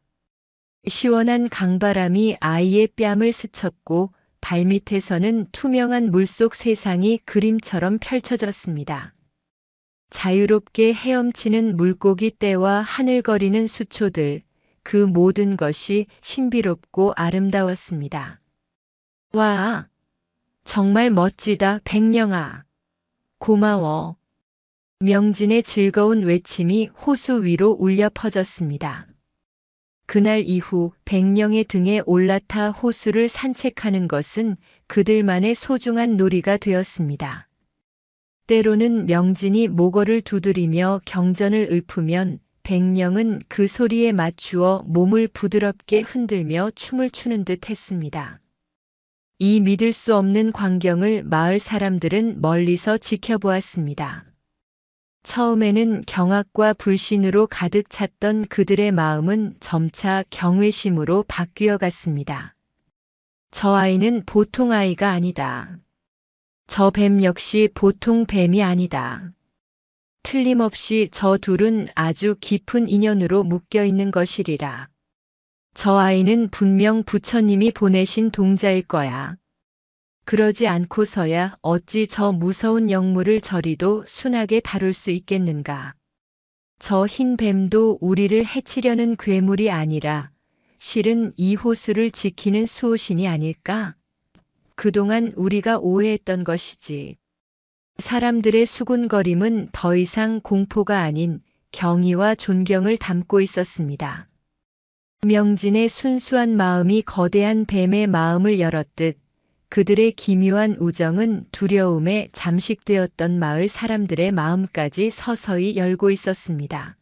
시원한 강바람이 아이의 뺨을 스쳤고 발밑에서는 투명한 물속 세상이 그림처럼 펼쳐졌습니다. 자유롭게 헤엄치는 물고기 떼와 하늘거리는 수초들, 그 모든 것이 신비롭고 아름다웠습니다. 와, 정말 멋지다, 백령아. 고마워. 명진의 즐거운 외침이 호수 위로 울려 퍼졌습니다. 그날 이후 백령의 등에 올라타 호수를 산책하는 것은 그들만의 소중한 놀이가 되었습니다. 때로는 명진이 모거를 두드리며 경전을 읊으면 백령은 그 소리에 맞추어 몸을 부드럽게 흔들며 춤을 추는 듯 했습니다. 이 믿을 수 없는 광경을 마을 사람들은 멀리서 지켜보았습니다. 처음에는 경악과 불신으로 가득 찼던 그들의 마음은 점차 경외심으로 바뀌어 갔습니다. 저 아이는 보통 아이가 아니다. 저 뱀 역시 보통 뱀이 아니다. 틀림없이 저 둘은 아주 깊은 인연으로 묶여 있는 것이리라. 저 아이는 분명 부처님이 보내신 동자일 거야. 그러지 않고서야 어찌 저 무서운 영물을 저리도 순하게 다룰 수 있겠는가. 저 흰 뱀도 우리를 해치려는 괴물이 아니라 실은 이 호수를 지키는 수호신이 아닐까? 그동안 우리가 오해했던 것이지. 사람들의 수군거림은 더 이상 공포가 아닌 경의와 존경을 담고 있었습니다. 명진의 순수한 마음이 거대한 뱀의 마음을 열었듯 그들의 기묘한 우정은 두려움에 잠식되었던 마을 사람들의 마음까지 서서히 열고 있었습니다.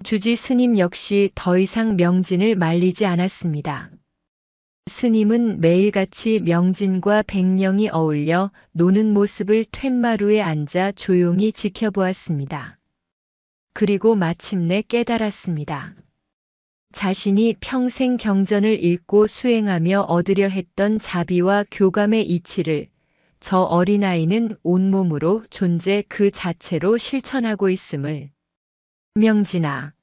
주지 스님 역시 더 이상 명진을 말리지 않았습니다. 스님은 매일같이 명진과 백령이 어울려 노는 모습을 툇마루에 앉아 조용히 지켜보았습니다. 그리고 마침내 깨달았습니다. 자신이 평생 경전을 읽고 수행하며 얻으려 했던 자비와 교감의 이치를 저 어린아이는 온몸으로 존재 그 자체로 실천하고 있음을. 명진아.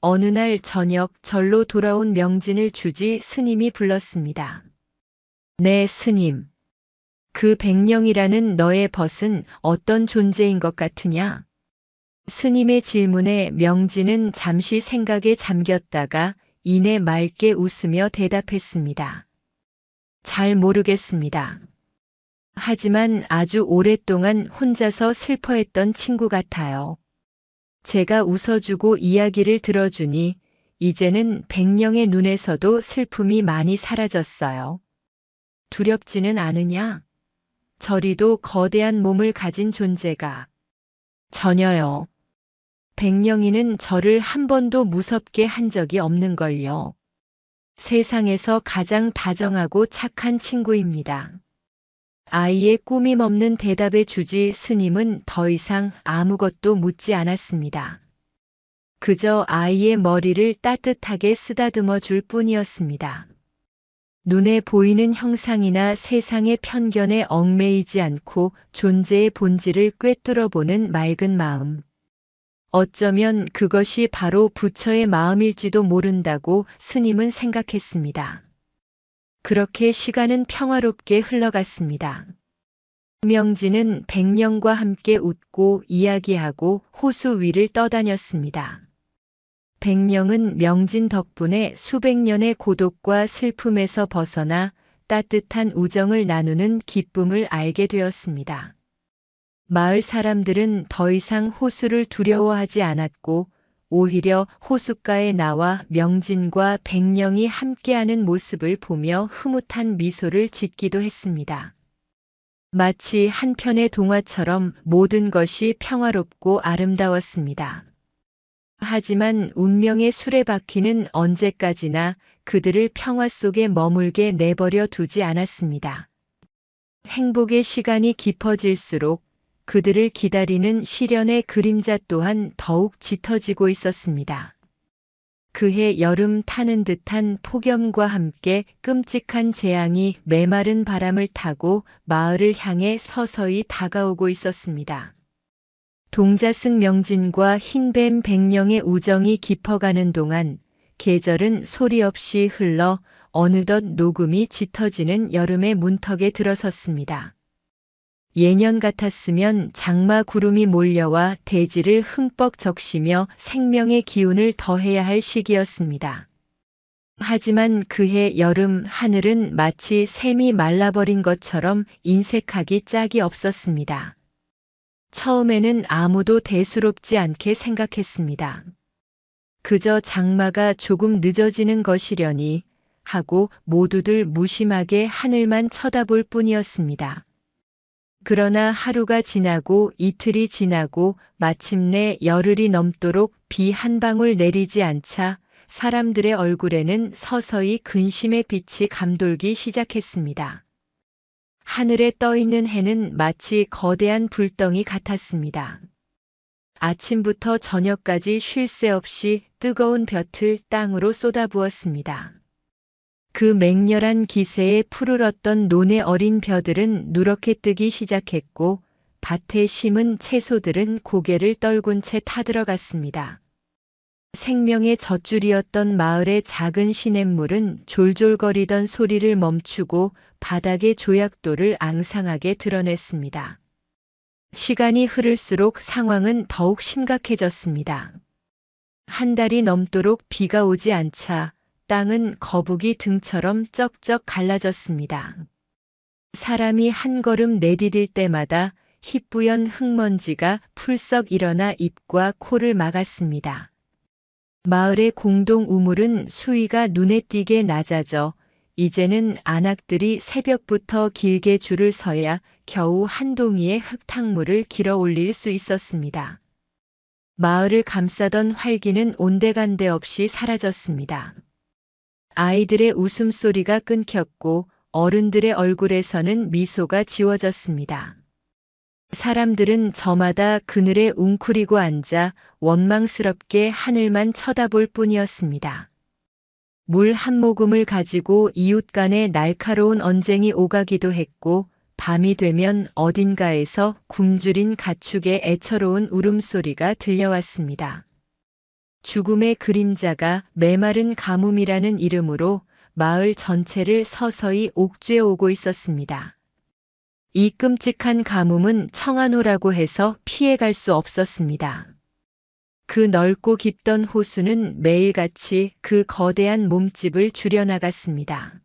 어느 날 저녁 절로 돌아온 명진을 주지 스님이 불렀습니다. 네, 스님. 그 백령이라는 너의 벗은 어떤 존재인 것 같으냐? 스님의 질문에 명진은 잠시 생각에 잠겼다가 이내 맑게 웃으며 대답했습니다. 잘 모르겠습니다. 하지만 아주 오랫동안 혼자서 슬퍼했던 친구 같아요. 제가 웃어주고 이야기를 들어주니 이제는 백령의 눈에서도 슬픔이 많이 사라졌어요. 두렵지는 않으냐? 저리도 거대한 몸을 가진 존재가. 전혀요. 백령이는 저를 한 번도 무섭게 한 적이 없는걸요. 세상에서 가장 다정하고 착한 친구입니다. 아이의 꾸밈 없는 대답에 주지 스님은 더 이상 아무것도 묻지 않았습니다. 그저 아이의 머리를 따뜻하게 쓰다듬어 줄 뿐이었습니다. 눈에 보이는 형상이나 세상의 편견에 얽매이지 않고 존재의 본질을 꿰뚫어 보는 맑은 마음. 어쩌면 그것이 바로 부처의 마음일지도 모른다고 스님은 생각했습니다. 그렇게 시간은 평화롭게 흘러갔습니다. 명진은 백령과 함께 웃고 이야기하고 호수 위를 떠다녔습니다. 백령은 명진 덕분에 수백 년의 고독과 슬픔에서 벗어나 따뜻한 우정을 나누는 기쁨을 알게 되었습니다. 마을 사람들은 더 이상 호수를 두려워하지 않았고 오히려 호숫가에 나와 명진과 백령이 함께하는 모습을 보며 흐뭇한 미소를 짓기도 했습니다. 마치 한 편의 동화처럼 모든 것이 평화롭고 아름다웠습니다. 하지만 운명의 수레바퀴는 언제까지나 그들을 평화 속에 머물게 내버려 두지 않았습니다. 행복의 시간이 깊어질수록 그들을 기다리는 시련의 그림자 또한 더욱 짙어지고 있었습니다. 그해 여름 타는 듯한 폭염과 함께 끔찍한 재앙이 메마른 바람을 타고 마을을 향해 서서히 다가오고 있었습니다. 동자승 명진과 흰뱀 백령의 우정이 깊어가는 동안 계절은 소리 없이 흘러 어느덧 녹음이 짙어지는 여름의 문턱에 들어섰습니다. 예년 같았으면 장마 구름이 몰려와 대지를 흠뻑 적시며 생명의 기운을 더해야 할 시기였습니다. 하지만 그해 여름 하늘은 마치 샘이 말라버린 것처럼 인색하기 짝이 없었습니다. 처음에는 아무도 대수롭지 않게 생각했습니다. 그저 장마가 조금 늦어지는 것이려니 하고 모두들 무심하게 하늘만 쳐다볼 뿐이었습니다. 그러나 하루가 지나고 이틀이 지나고 마침내 열흘이 넘도록 비 한 방울 내리지 않자 사람들의 얼굴에는 서서히 근심의 빛이 감돌기 시작했습니다. 하늘에 떠있는 해는 마치 거대한 불덩이 같았습니다. 아침부터 저녁까지 쉴 새 없이 뜨거운 볕을 땅으로 쏟아부었습니다. 그 맹렬한 기세에 푸르렀던 논의 어린 벼들은 누렇게 뜨기 시작했고 밭에 심은 채소들은 고개를 떨군 채 타들어갔습니다. 생명의 젖줄이었던 마을의 작은 시냇물은 졸졸거리던 소리를 멈추고 바닥의 조약돌을 앙상하게 드러냈습니다. 시간이 흐를수록 상황은 더욱 심각해졌습니다. 한 달이 넘도록 비가 오지 않자 땅은 거북이 등처럼 쩍쩍 갈라졌습니다. 사람이 한 걸음 내디딜 때마다 희뿌연 흙먼지가 풀썩 일어나 입과 코를 막았습니다. 마을의 공동 우물은 수위가 눈에 띄게 낮아져 이제는 안악들이 새벽부터 길게 줄을 서야 겨우 한 동이의 흙탕물을 길어 올릴 수 있었습니다. 마을을 감싸던 활기는 온데간데 없이 사라졌습니다. 아이들의 웃음소리가 끊겼고 어른들의 얼굴에서는 미소가 지워졌습니다. 사람들은 저마다 그늘에 웅크리고 앉아 원망스럽게 하늘만 쳐다볼 뿐이었습니다. 물 한 모금을 가지고 이웃 간의 날카로운 언쟁이 오가기도 했고, 밤이 되면 어딘가에서 굶주린 가축의 애처로운 울음소리가 들려왔습니다. 죽음의 그림자가 메마른 가뭄이라는 이름으로 마을 전체를 서서히 옥죄 오고 있었습니다. 이 끔찍한 가뭄은 청한호라고 해서 피해갈 수 없었습니다. 그 넓고 깊던 호수는 매일같이 그 거대한 몸집을 줄여나갔습니다.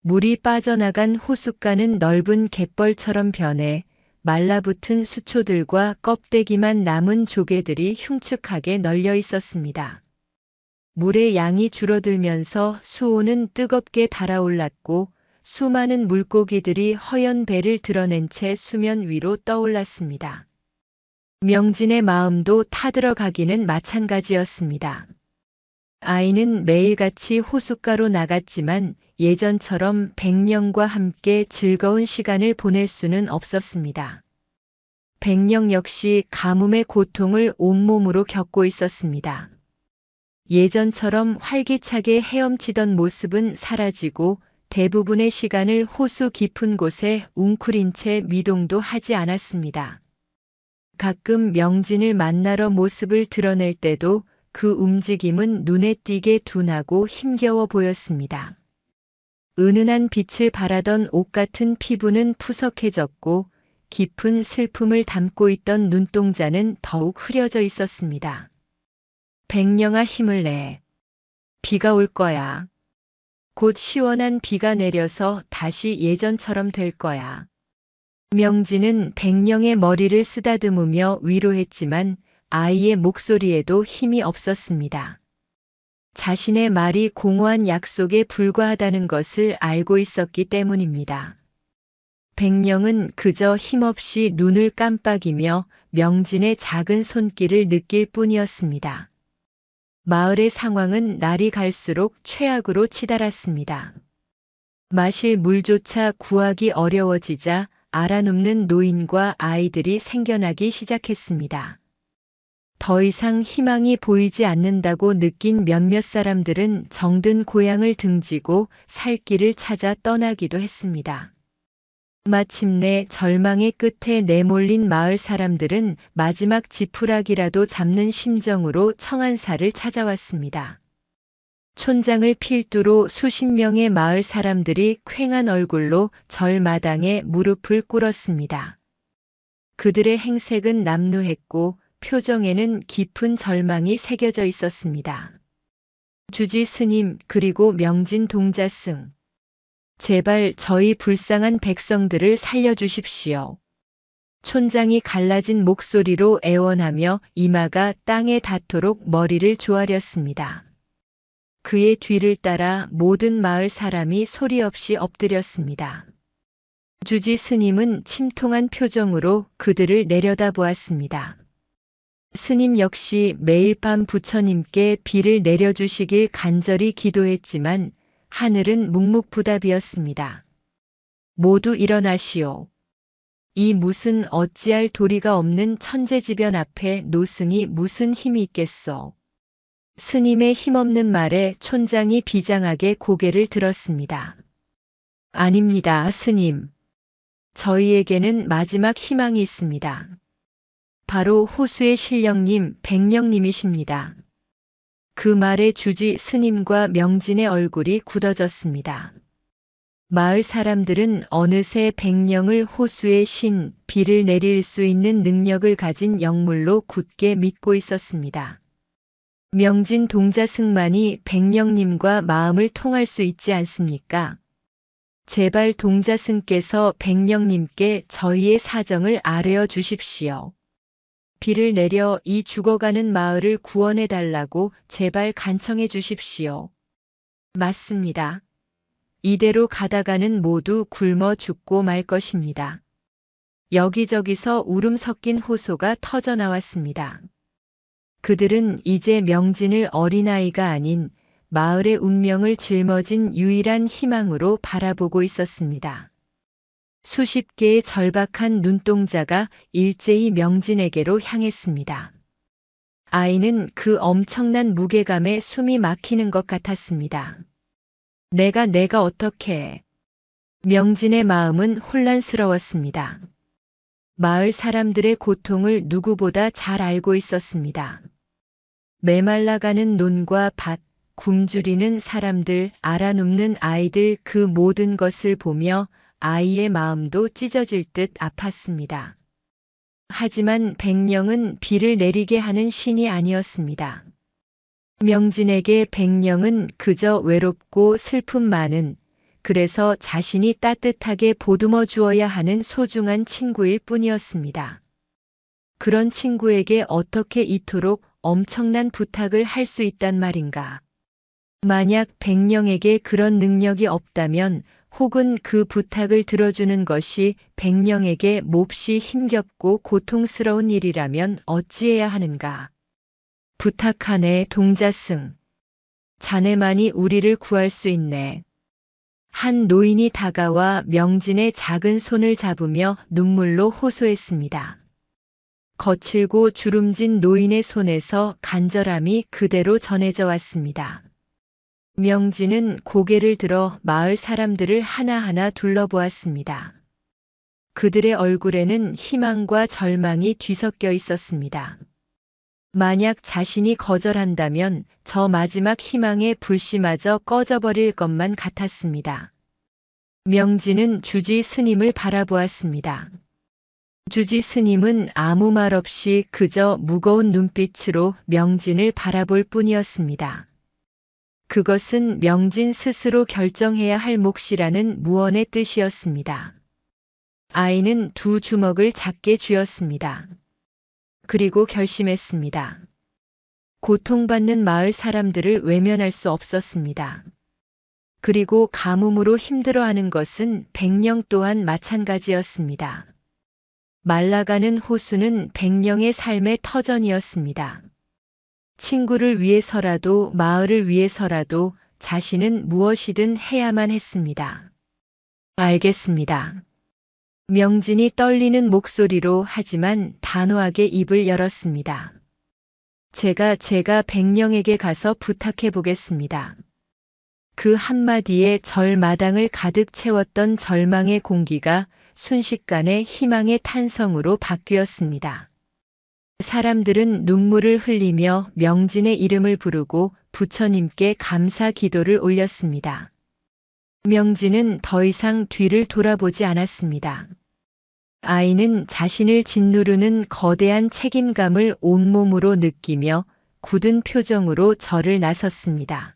물이 빠져나간 호숫가는 넓은 갯벌처럼 변해 말라붙은 수초들과 껍데기만 남은 조개들이 흉측하게 널려 있었습니다. 물의 양이 줄어들면서 수온은 뜨겁게 달아올랐고 수많은 물고기들이 허연 배를 드러낸 채 수면 위로 떠올랐습니다. 명진의 마음도 타들어가기는 마찬가지였습니다. 아이는 매일같이 호숫가로 나갔지만 예전처럼 백령과 함께 즐거운 시간을 보낼 수는 없었습니다. 백령 역시 가뭄의 고통을 온몸으로 겪고 있었습니다. 예전처럼 활기차게 헤엄치던 모습은 사라지고 대부분의 시간을 호수 깊은 곳에 웅크린 채 미동도 하지 않았습니다. 가끔 명진을 만나러 모습을 드러낼 때도 그 움직임은 눈에 띄게 둔하고 힘겨워 보였습니다. 은은한 빛을 발하던 옷 같은 피부는 푸석해졌고 깊은 슬픔을 담고 있던 눈동자는 더욱 흐려져 있었습니다. 백령아, 힘을 내. 비가 올 거야. 곧 시원한 비가 내려서 다시 예전처럼 될 거야. 명진은 백령의 머리를 쓰다듬으며 위로했지만 아이의 목소리에도 힘이 없었습니다. 자신의 말이 공허한 약속에 불과하다는 것을 알고 있었기 때문입니다. 백령은 그저 힘없이 눈을 깜빡이며 명진의 작은 손길을 느낄 뿐이었습니다. 마을의 상황은 날이 갈수록 최악으로 치달았습니다. 마실 물조차 구하기 어려워지자 알아눕는 노인과 아이들이 생겨나기 시작했습니다. 더 이상 희망이 보이지 않는다고 느낀 몇몇 사람들은 정든 고향을 등지고 살 길을 찾아 떠나기도 했습니다. 마침내 절망의 끝에 내몰린 마을 사람들은 마지막 지푸라기라도 잡는 심정으로 청안사를 찾아왔습니다. 촌장을 필두로 수십 명의 마을 사람들이 퀭한 얼굴로 절마당에 무릎을 꿇었습니다. 그들의 행색은 남루했고 표정에는 깊은 절망이 새겨져 있었습니다. 주지 스님, 그리고 명진 동자승, 제발 저희 불쌍한 백성들을 살려주십시오. 촌장이 갈라진 목소리로 애원하며 이마가 땅에 닿도록 머리를 조아렸습니다. 그의 뒤를 따라 모든 마을 사람이 소리 없이 엎드렸습니다. 주지 스님은 침통한 표정으로 그들을 내려다보았습니다. 스님 역시 매일 밤 부처님께 비를 내려주시길 간절히 기도했지만 하늘은 묵묵부답이었습니다. 모두 일어나시오. 이 무슨 어찌할 도리가 없는 천재지변 앞에 노승이 무슨 힘이 있겠소. 스님의 힘없는 말에 촌장이 비장하게 고개를 들었습니다. 아닙니다, 스님. 저희에게는 마지막 희망이 있습니다. 바로 호수의 신령님, 백령님이십니다. 그 말에 주지 스님과 명진의 얼굴이 굳어졌습니다. 마을 사람들은 어느새 백령을 호수의 신, 비를 내릴 수 있는 능력을 가진 영물로 굳게 믿고 있었습니다. 명진 동자승만이 백령님과 마음을 통할 수 있지 않습니까? 제발 동자승께서 백령님께 저희의 사정을 아뢰어 주십시오. 비를 내려 이 죽어가는 마을을 구원해 달라고 제발 간청해 주십시오. 맞습니다. 이대로 가다가는 모두 굶어 죽고 말 것입니다. 여기저기서 울음 섞인 호소가 터져 나왔습니다. 그들은 이제 명진을 어린아이가 아닌 마을의 운명을 짊어진 유일한 희망으로 바라보고 있었습니다. 수십 개의 절박한 눈동자가 일제히 명진에게로 향했습니다. 아이는 그 엄청난 무게감에 숨이 막히는 것 같았습니다. 내가 어떻게... 명진의 마음은 혼란스러웠습니다. 마을 사람들의 고통을 누구보다 잘 알고 있었습니다. 메말라가는 논과 밭, 굶주리는 사람들, 알아눕는 아이들, 그 모든 것을 보며 아이의 마음도 찢어질 듯 아팠습니다. 하지만 백령은 비를 내리게 하는 신이 아니었습니다. 명진에게 백령은 그저 외롭고 슬픔 많은, 그래서 자신이 따뜻하게 보듬어 주어야 하는 소중한 친구일 뿐이었습니다. 그런 친구에게 어떻게 이토록 엄청난 부탁을 할 수 있단 말인가. 만약 백령에게 그런 능력이 없다면 혹은 그 부탁을 들어주는 것이 백령에게 몹시 힘겹고 고통스러운 일이라면 어찌해야 하는가. 부탁하네 동자승. 자네만이 우리를 구할 수 있네. 한 노인이 다가와 명진의 작은 손을 잡으며 눈물로 호소했습니다. 거칠고 주름진 노인의 손에서 간절함이 그대로 전해져 왔습니다. 명진은 고개를 들어 마을 사람들을 하나하나 둘러보았습니다. 그들의 얼굴에는 희망과 절망이 뒤섞여 있었습니다. 만약 자신이 거절한다면 저 마지막 희망의 불씨마저 꺼져버릴 것만 같았습니다. 명진은 주지 스님을 바라보았습니다. 주지 스님은 아무 말 없이 그저 무거운 눈빛으로 명진을 바라볼 뿐이었습니다. 그것은 명진 스스로 결정해야 할 몫이라는 무언의 뜻이었습니다. 아이는 두 주먹을 작게 쥐었습니다. 그리고 결심했습니다. 고통받는 마을 사람들을 외면할 수 없었습니다. 그리고 가뭄으로 힘들어하는 것은 백령 또한 마찬가지였습니다. 말라가는 호수는 백령의 삶의 터전이었습니다. 친구를 위해서라도 마을을 위해서라도 자신은 무엇이든 해야만 했습니다. 알겠습니다. 명진이 떨리는 목소리로 하지만 단호하게 입을 열었습니다. 제가 백령에게 가서 부탁해 보겠습니다. 그 한마디에 절마당을 가득 채웠던 절망의 공기가 순식간에 희망의 탄성으로 바뀌었습니다. 사람들은 눈물을 흘리며 명진의 이름을 부르고 부처님께 감사 기도를 올렸습니다. 명진은 더 이상 뒤를 돌아보지 않았습니다. 아이는 자신을 짓누르는 거대한 책임감을 온몸으로 느끼며 굳은 표정으로 절을 나섰습니다.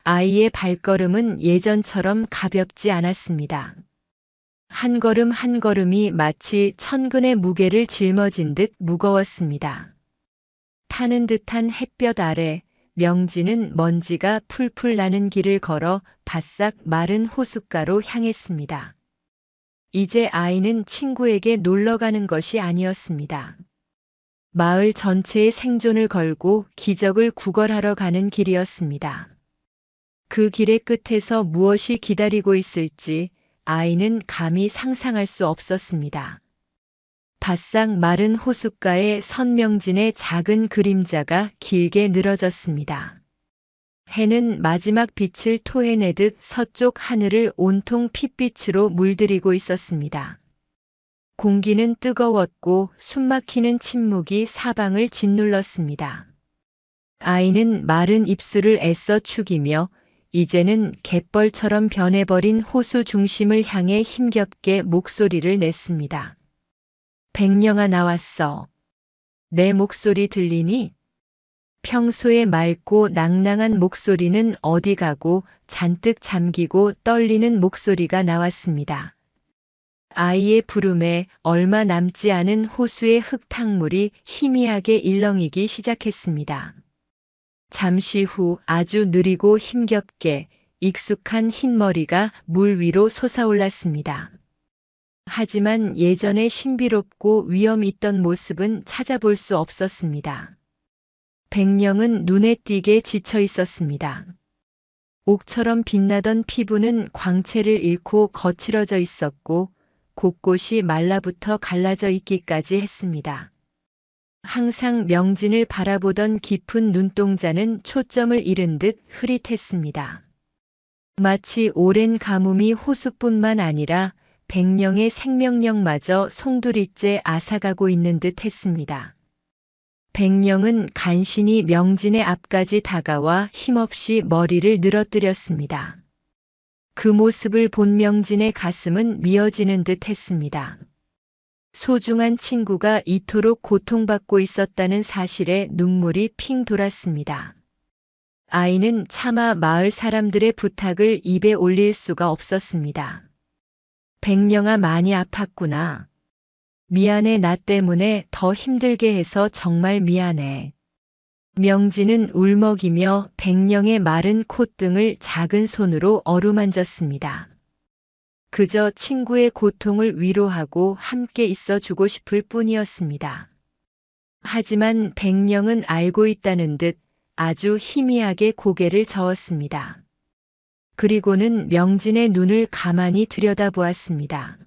아이의 발걸음은 예전처럼 가볍지 않았습니다. 한 걸음 한 걸음이 마치 천근의 무게를 짊어진 듯 무거웠습니다. 타는 듯한 햇볕 아래 명진은 먼지가 풀풀 나는 길을 걸어 바싹 마른 호숫가로 향했습니다. 이제 아이는 친구에게 놀러 가는 것이 아니었습니다. 마을 전체의 생존을 걸고 기적을 구걸하러 가는 길이었습니다. 그 길의 끝에서 무엇이 기다리고 있을지 아이는 감히 상상할 수 없었습니다. 바싹 마른 호숫가에 선명진의 작은 그림자가 길게 늘어졌습니다. 해는 마지막 빛을 토해내듯 서쪽 하늘을 온통 핏빛으로 물들이고 있었습니다. 공기는 뜨거웠고 숨막히는 침묵이 사방을 짓눌렀습니다. 아이는 마른 입술을 애써 축이며 이제는 갯벌처럼 변해버린 호수 중심을 향해 힘겹게 목소리를 냈습니다. 백령아 나왔어. 내 목소리 들리니? 평소에 맑고 낭낭한 목소리는 어디 가고 잔뜩 잠기고 떨리는 목소리가 나왔습니다. 아이의 부름에 얼마 남지 않은 호수의 흙탕물이 희미하게 일렁이기 시작했습니다. 잠시 후 아주 느리고 힘겹게 익숙한 흰머리가 물 위로 솟아올랐습니다. 하지만 예전의 신비롭고 위험 있던 모습은 찾아볼 수 없었습니다. 백령은 눈에 띄게 지쳐 있었습니다. 옥처럼 빛나던 피부는 광채를 잃고 거칠어져 있었고 곳곳이 말라붙어 갈라져 있기까지 했습니다. 항상 명진을 바라보던 깊은 눈동자는 초점을 잃은 듯 흐릿했습니다. 마치 오랜 가뭄이 호수뿐만 아니라 백령의 생명력마저 송두리째 앗아가고 있는 듯 했습니다. 백령은 간신히 명진의 앞까지 다가와 힘없이 머리를 늘어뜨렸습니다. 그 모습을 본 명진의 가슴은 미어지는 듯 했습니다. 소중한 친구가 이토록 고통받고 있었다는 사실에 눈물이 핑 돌았습니다. 아이는 차마 마을 사람들의 부탁을 입에 올릴 수가 없었습니다. 백령아, 많이 아팠구나. 미안해, 나 때문에 더 힘들게 해서 정말 미안해. 명진은 울먹이며 백령의 마른 콧등을 작은 손으로 어루만졌습니다. 그저 친구의 고통을 위로하고 함께 있어 주고 싶을 뿐이었습니다. 하지만 백령은 알고 있다는 듯 아주 희미하게 고개를 저었습니다. 그리고는 명진의 눈을 가만히 들여다보았습니다.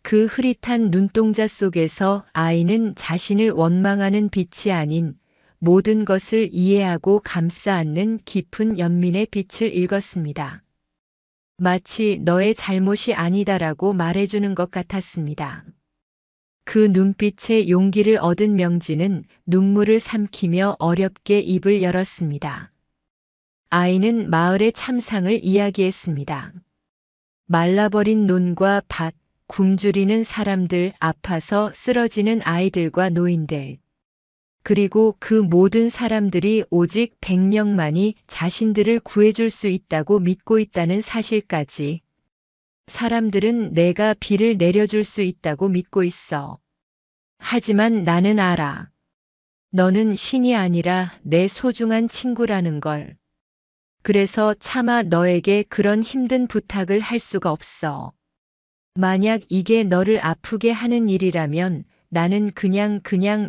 그 흐릿한 눈동자 속에서 아이는 자신을 원망하는 빛이 아닌 모든 것을 이해하고 감싸 안는 깊은 연민의 빛을 읽었습니다. 마치 너의 잘못이 아니다라고 말해주는 것 같았습니다. 그 눈빛에 용기를 얻은 명진은 눈물을 삼키며 어렵게 입을 열었습니다. 아이는 마을의 참상을 이야기했습니다. 말라버린 논과 밭, 굶주리는 사람들, 아파서 쓰러지는 아이들과 노인들. 그리고 그 모든 사람들이 오직 백령만이 자신들을 구해줄 수 있다고 믿고 있다는 사실까지. 사람들은 내가 비를 내려줄 수 있다고 믿고 있어. 하지만 나는 알아. 너는 신이 아니라 내 소중한 친구라는 걸. 그래서 차마 너에게 그런 힘든 부탁을 할 수가 없어. 만약 이게 너를 아프게 하는 일이라면 나는 그냥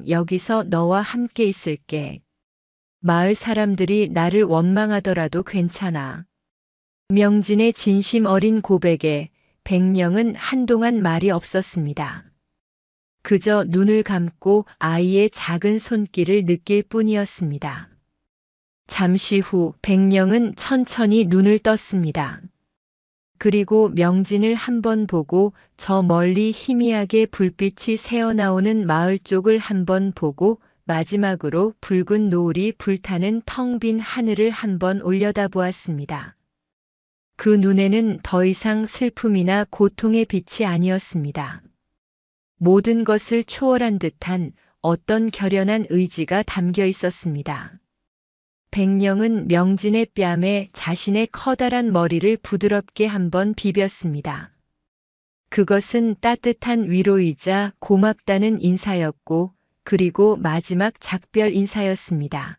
여기서 너와 함께 있을게. 마을 사람들이 나를 원망하더라도 괜찮아. 명진의 진심 어린 고백에 백령은 한동안 말이 없었습니다. 그저 눈을 감고 아이의 작은 손길을 느낄 뿐이었습니다. 잠시 후 백령은 천천히 눈을 떴습니다. 그리고 명진을 한번 보고 저 멀리 희미하게 불빛이 새어나오는 마을 쪽을 한번 보고 마지막으로 붉은 노을이 불타는 텅 빈 하늘을 한번 올려다보았습니다. 그 눈에는 더 이상 슬픔이나 고통의 빛이 아니었습니다. 모든 것을 초월한 듯한 어떤 결연한 의지가 담겨 있었습니다. 백령은 명진의 뺨에 자신의 커다란 머리를 부드럽게 한번 비볐습니다. 그것은 따뜻한 위로이자 고맙다는 인사였고, 그리고 마지막 작별 인사였습니다.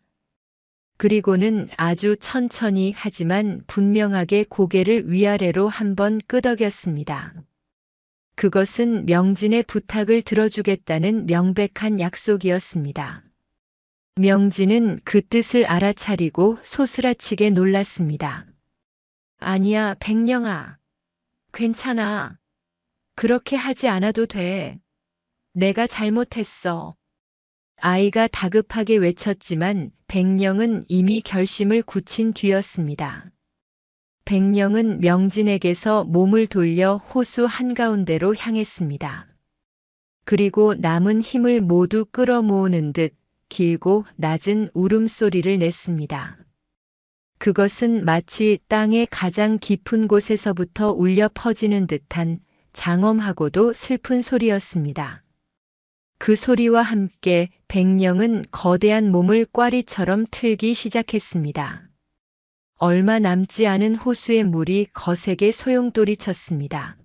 그리고는 아주 천천히 하지만 분명하게 고개를 위아래로 한번 끄덕였습니다. 그것은 명진의 부탁을 들어주겠다는 명백한 약속이었습니다. 명진은 그 뜻을 알아차리고 소스라치게 놀랐습니다. 아니야, 백령아. 괜찮아. 그렇게 하지 않아도 돼. 내가 잘못했어. 아이가 다급하게 외쳤지만 백령은 이미 결심을 굳힌 뒤였습니다. 백령은 명진에게서 몸을 돌려 호수 한가운데로 향했습니다. 그리고 남은 힘을 모두 끌어모으는 듯 길고 낮은 울음소리를 냈습니다. 그것은 마치 땅의 가장 깊은 곳에서부터 울려 퍼지는 듯한 장엄하고도 슬픈 소리였습니다. 그 소리와 함께 백령은 거대한 몸을 꽈리처럼 틀기 시작했습니다. 얼마 남지 않은 호수의 물이 거세게 소용돌이 쳤습니다.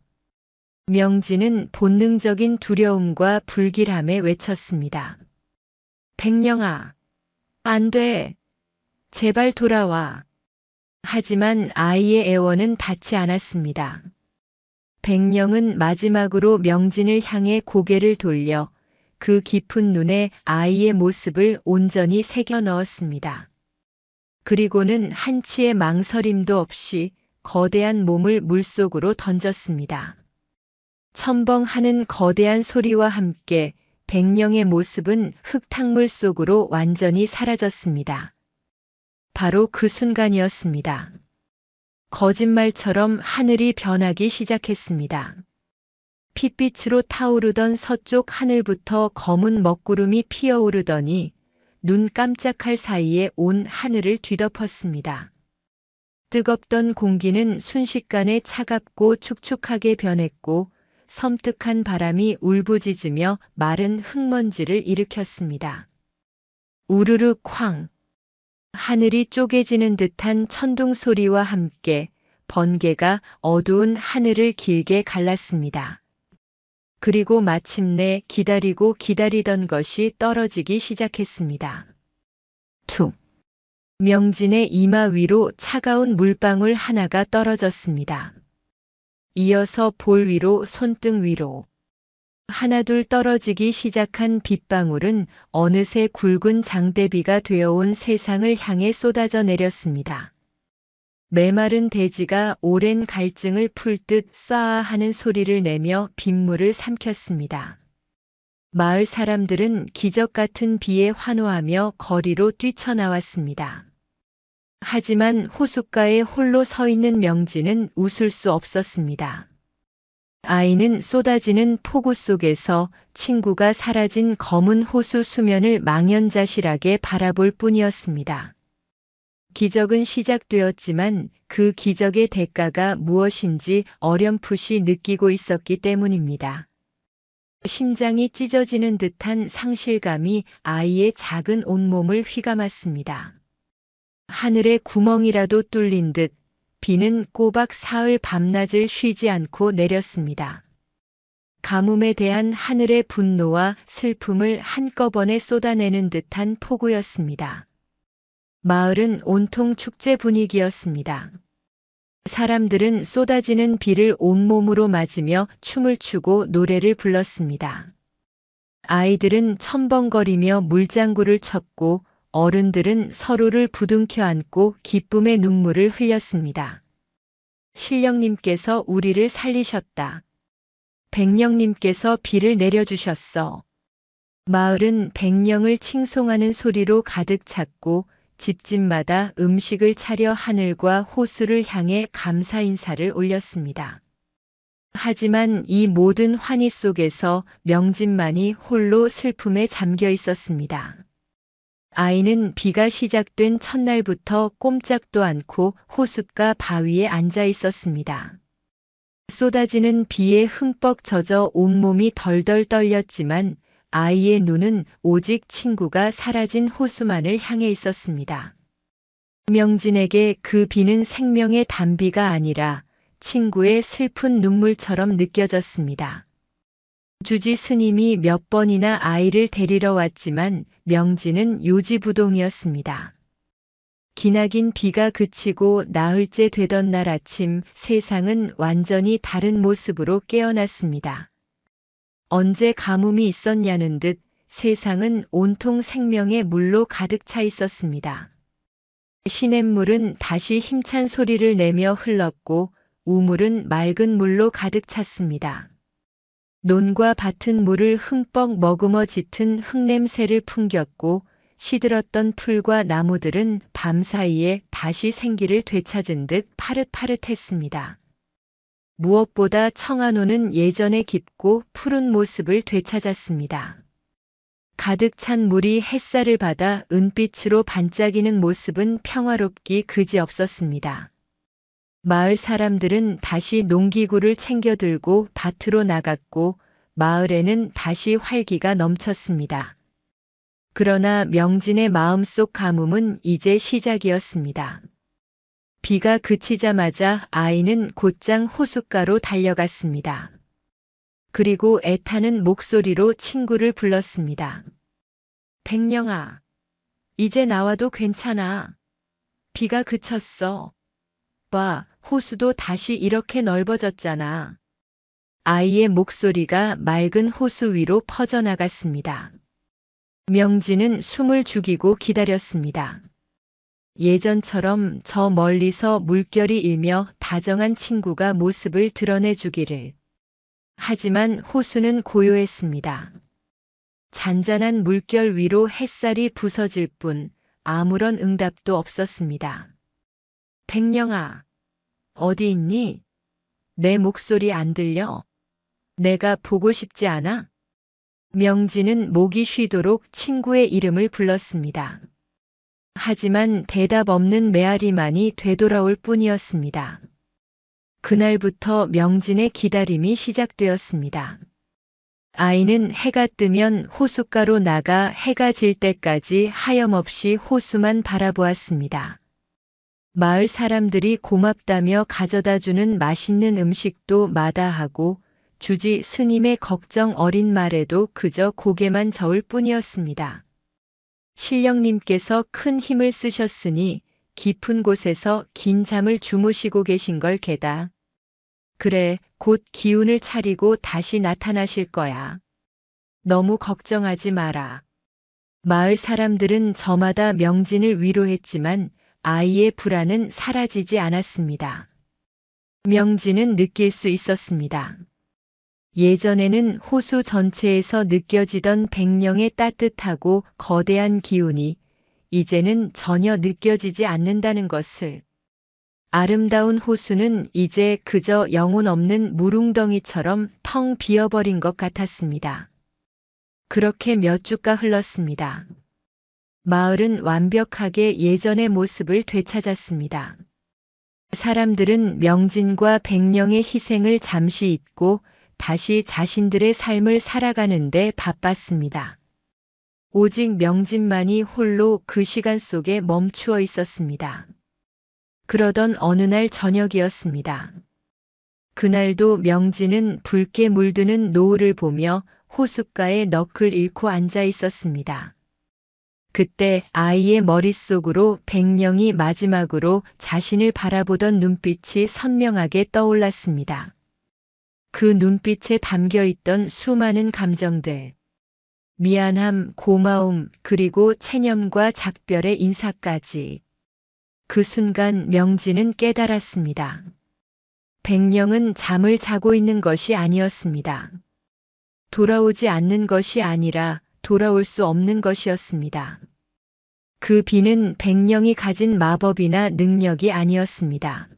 명진은 본능적인 두려움과 불길함에 외쳤습니다. 백령아, 안 돼. 제발 돌아와. 하지만 아이의 애원은 닿지 않았습니다. 백령은 마지막으로 명진을 향해 고개를 돌려 그 깊은 눈에 아이의 모습을 온전히 새겨 넣었습니다. 그리고는 한치의 망설임도 없이 거대한 몸을 물속으로 던졌습니다. 첨벙하는 거대한 소리와 함께 백령의 모습은 흙탕물 속으로 완전히 사라졌습니다. 바로 그 순간이었습니다. 거짓말처럼 하늘이 변하기 시작했습니다. 핏빛으로 타오르던 서쪽 하늘부터 검은 먹구름이 피어오르더니 눈 깜짝할 사이에 온 하늘을 뒤덮었습니다. 뜨겁던 공기는 순식간에 차갑고 축축하게 변했고 섬뜩한 바람이 울부짖으며 마른 흙먼지를 일으켰습니다. 우르르 쾅! 하늘이 쪼개지는 듯한 천둥 소리와 함께 번개가 어두운 하늘을 길게 갈랐습니다. 그리고 마침내 기다리고 기다리던 것이 떨어지기 시작했습니다. 툭! 명진의 이마 위로 차가운 물방울 하나가 떨어졌습니다. 이어서 볼 위로 손등 위로. 하나둘 떨어지기 시작한 빗방울은 어느새 굵은 장대비가 되어온 세상을 향해 쏟아져 내렸습니다. 메마른 대지가 오랜 갈증을 풀 듯 쏴아 하는 소리를 내며 빗물을 삼켰습니다. 마을 사람들은 기적 같은 비에 환호하며 거리로 뛰쳐나왔습니다. 하지만 호숫가에 홀로 서 있는 명진은 웃을 수 없었습니다. 아이는 쏟아지는 폭우 속에서 친구가 사라진 검은 호수 수면을 망연자실하게 바라볼 뿐이었습니다. 기적은 시작되었지만 그 기적의 대가가 무엇인지 어렴풋이 느끼고 있었기 때문입니다. 심장이 찢어지는 듯한 상실감이 아이의 작은 온몸을 휘감았습니다. 하늘의 구멍이라도 뚫린 듯 비는 꼬박 사흘 밤낮을 쉬지 않고 내렸습니다. 가뭄에 대한 하늘의 분노와 슬픔을 한꺼번에 쏟아내는 듯한 폭우였습니다. 마을은 온통 축제 분위기였습니다. 사람들은 쏟아지는 비를 온몸으로 맞으며 춤을 추고 노래를 불렀습니다. 아이들은 첨벙거리며 물장구를 쳤고 어른들은 서로를 부둥켜 안고 기쁨의 눈물을 흘렸습니다. 신령님께서 우리를 살리셨다. 백령님께서 비를 내려주셨어. 마을은 백령을 칭송하는 소리로 가득 찼고 집집마다 음식을 차려 하늘과 호수를 향해 감사 인사를 올렸습니다. 하지만 이 모든 환희 속에서 명진만이 홀로 슬픔에 잠겨 있었습니다. 아이는 비가 시작된 첫날부터 꼼짝도 않고 호숫가 바위에 앉아 있었습니다. 쏟아지는 비에 흠뻑 젖어 온몸이 덜덜 떨렸지만 아이의 눈은 오직 친구가 사라진 호수만을 향해 있었습니다. 명진에게 그 비는 생명의 단비가 아니라 친구의 슬픈 눈물처럼 느껴졌습니다. 주지 스님이 몇 번이나 아이를 데리러 왔지만 명진은 요지부동이었습니다. 기나긴 비가 그치고 나흘째 되던 날 아침 세상은 완전히 다른 모습으로 깨어났습니다. 언제 가뭄이 있었냐는 듯 세상은 온통 생명의 물로 가득 차 있었습니다. 시냇물은 다시 힘찬 소리를 내며 흘렀고 우물은 맑은 물로 가득 찼습니다. 논과 밭은 물을 흠뻑 머금어 짙은 흙냄새를 풍겼고 시들었던 풀과 나무들은 밤사이에 다시 생기를 되찾은 듯 파릇파릇했습니다. 무엇보다 청안호는 예전의 깊고 푸른 모습을 되찾았습니다. 가득 찬 물이 햇살을 받아 은빛으로 반짝이는 모습은 평화롭기 그지없었습니다. 마을 사람들은 다시 농기구를 챙겨 들고 밭으로 나갔고 마을에는 다시 활기가 넘쳤습니다. 그러나 명진의 마음속 가뭄은 이제 시작이었습니다. 비가 그치자마자 아이는 곧장 호숫가로 달려갔습니다. 그리고 애타는 목소리로 친구를 불렀습니다. 백령아, 이제 나와도 괜찮아. 비가 그쳤어. 아빠, 호수도 다시 이렇게 넓어졌잖아. 아이의 목소리가 맑은 호수 위로 퍼져나갔습니다. 명진은 숨을 죽이고 기다렸습니다. 예전처럼 저 멀리서 물결이 일며 다정한 친구가 모습을 드러내주기를. 하지만 호수는 고요했습니다. 잔잔한 물결 위로 햇살이 부서질 뿐 아무런 응답도 없었습니다. 백령아, 어디 있니? 내 목소리 안 들려? 내가 보고 싶지 않아? 명진은 목이 쉬도록 친구의 이름을 불렀습니다. 하지만 대답 없는 메아리만이 되돌아올 뿐이었습니다. 그날부터 명진의 기다림이 시작되었습니다. 아이는 해가 뜨면 호숫가로 나가 해가 질 때까지 하염없이 호수만 바라보았습니다. 마을 사람들이 고맙다며 가져다 주는 맛있는 음식도 마다하고 주지 스님의 걱정 어린 말에도 그저 고개만 저을 뿐이었습니다. 신령님께서 큰 힘을 쓰셨으니 깊은 곳에서 긴 잠을 주무시고 계신 걸 게다. 그래, 곧 기운을 차리고 다시 나타나실 거야. 너무 걱정하지 마라. 마을 사람들은 저마다 명진을 위로했지만 아이의 불안은 사라지지 않았습니다. 명진은 느낄 수 있었습니다. 예전에는 호수 전체에서 느껴지던 백령의 따뜻하고 거대한 기운이 이제는 전혀 느껴지지 않는다는 것을. 아름다운 호수는 이제 그저 영혼 없는 물웅덩이처럼 텅 비어버린 것 같았습니다. 그렇게 몇 주가 흘렀습니다. 마을은 완벽하게 예전의 모습을 되찾았습니다. 사람들은 명진과 백령의 희생을 잠시 잊고 다시 자신들의 삶을 살아가는데 바빴습니다. 오직 명진만이 홀로 그 시간 속에 멈추어 있었습니다. 그러던 어느 날 저녁이었습니다. 그날도 명진은 붉게 물드는 노을을 보며 호숫가에 넋을 잃고 앉아 있었습니다. 그때 아이의 머릿속으로 백령이 마지막으로 자신을 바라보던 눈빛이 선명하게 떠올랐습니다. 그 눈빛에 담겨 있던 수많은 감정들. 미안함, 고마움, 그리고 체념과 작별의 인사까지. 그 순간 명진은 깨달았습니다. 백령은 잠을 자고 있는 것이 아니었습니다. 돌아오지 않는 것이 아니라 돌아올 수 없는 것이었습니다. 그 비는 백령이 가진 마법이나 능력이 아니었습니다.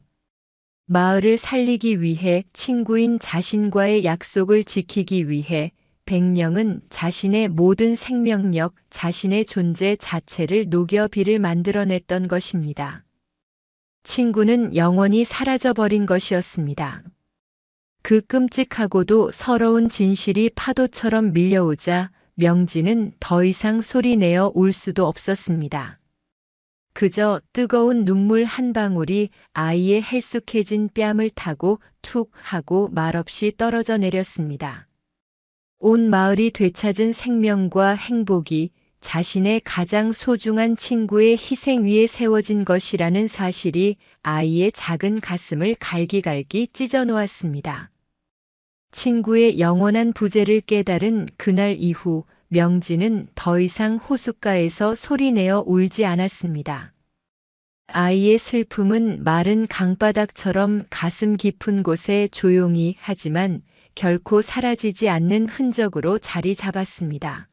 마을을 살리기 위해 친구인 자신과의 약속을 지키기 위해 백령은 자신의 모든 생명력, 자신의 존재 자체를 녹여 비를 만들어냈던 것입니다. 친구는 영원히 사라져버린 것이었습니다. 그 끔찍하고도 서러운 진실이 파도처럼 밀려오자 명진은 더 이상 소리내어 울 수도 없었습니다. 그저 뜨거운 눈물 한 방울이 아이의 헬쑥해진 뺨을 타고 툭 하고 말없이 떨어져 내렸습니다. 온 마을이 되찾은 생명과 행복이 자신의 가장 소중한 친구의 희생 위에 세워진 것이라는 사실이 아이의 작은 가슴을 갈기갈기 찢어 놓았습니다. 친구의 영원한 부재를 깨달은 그날 이후 명진은 더 이상 호숫가에서 소리내어 울지 않았습니다. 아이의 슬픔은 마른 강바닥처럼 가슴 깊은 곳에 조용히 하지만 결코 사라지지 않는 흔적으로 자리 잡았습니다.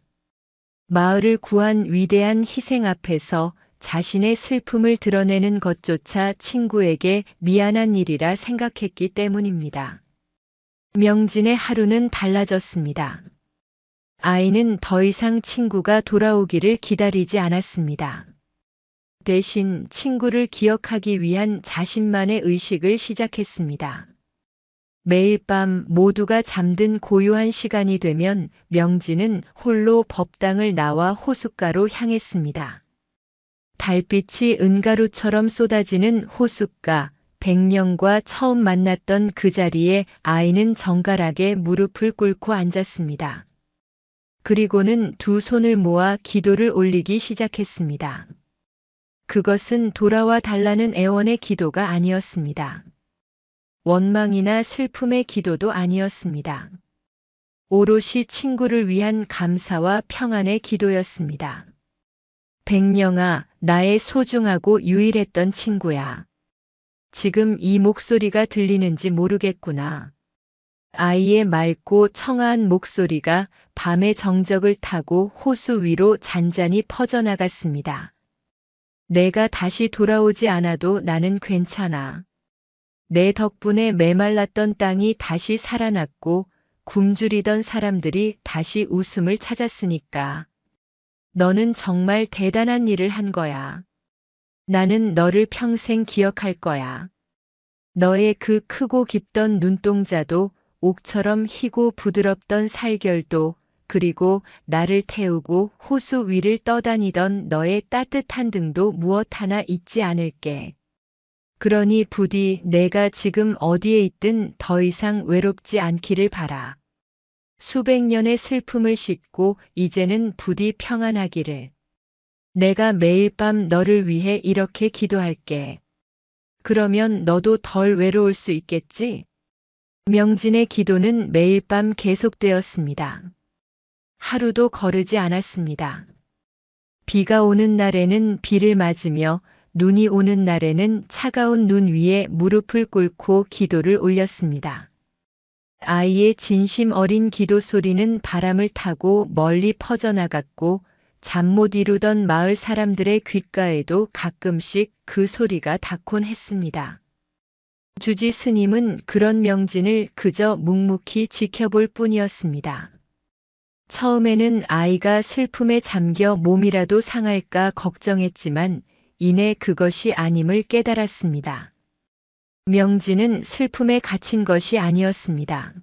마을을 구한 위대한 희생 앞에서 자신의 슬픔을 드러내는 것조차 친구에게 미안한 일이라 생각했기 때문입니다. 명진의 하루는 달라졌습니다. 아이는 더 이상 친구가 돌아오기를 기다리지 않았습니다. 대신 친구를 기억하기 위한 자신만의 의식을 시작했습니다. 매일 밤 모두가 잠든 고요한 시간이 되면 명진은 홀로 법당을 나와 호숫가로 향했습니다. 달빛이 은가루처럼 쏟아지는 호숫가, 백령과 처음 만났던 그 자리에 아이는 정갈하게 무릎을 꿇고 앉았습니다. 그리고는 두 손을 모아 기도를 올리기 시작했습니다. 그것은 돌아와 달라는 애원의 기도가 아니었습니다. 원망이나 슬픔의 기도도 아니었습니다. 오롯이 친구를 위한 감사와 평안의 기도였습니다. 백령아, 나의 소중하고 유일했던 친구야. 지금 이 목소리가 들리는지 모르겠구나. 아이의 맑고 청아한 목소리가 밤의 정적을 타고 호수 위로 잔잔히 퍼져나갔습니다. 내가 다시 돌아오지 않아도 나는 괜찮아. 내 덕분에 메말랐던 땅이 다시 살아났고 굶주리던 사람들이 다시 웃음을 찾았으니까. 너는 정말 대단한 일을 한 거야. 나는 너를 평생 기억할 거야. 너의 그 크고 깊던 눈동자도, 옥처럼 희고 부드럽던 살결도, 그리고 나를 태우고 호수 위를 떠다니던 너의 따뜻한 등도 무엇 하나 잊지 않을게. 그러니 부디 내가 지금 어디에 있든 더 이상 외롭지 않기를 바라. 수백 년의 슬픔을 싣고 이제는 부디 평안하기를. 내가 매일 밤 너를 위해 이렇게 기도할게. 그러면 너도 덜 외로울 수 있겠지? 명진의 기도는 매일 밤 계속되었습니다. 하루도 거르지 않았습니다. 비가 오는 날에는 비를 맞으며 눈이 오는 날에는 차가운 눈 위에 무릎을 꿇고 기도를 올렸습니다. 아이의 진심 어린 기도 소리는 바람을 타고 멀리 퍼져나갔고 잠 못 이루던 마을 사람들의 귓가에도 가끔씩 그 소리가 닿곤 했습니다. 주지 스님은 그런 명진을 그저 묵묵히 지켜볼 뿐이었습니다. 처음에는 아이가 슬픔에 잠겨 몸이라도 상할까 걱정했지만 이내 그것이 아님을 깨달았습니다. 명진은 슬픔에 갇힌 것이 아니었습니다.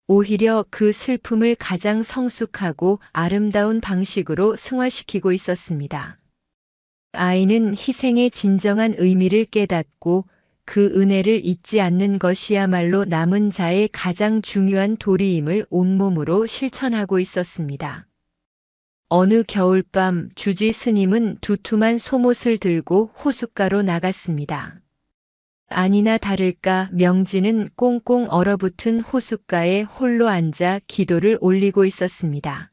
오히려 그 슬픔을 가장 성숙하고 아름다운 방식으로 승화시키고 있었습니다. 아이는 희생의 진정한 의미를 깨닫고 그 은혜를 잊지 않는 것이야말로 남은 자의 가장 중요한 도리임을 온몸으로 실천하고 있었습니다. 어느 겨울밤 주지 스님은 두툼한 소못을 들고 호숫가로 나갔습니다. 아니나 다를까 명진은 꽁꽁 얼어붙은 호숫가에 홀로 앉아 기도를 올리고 있었습니다.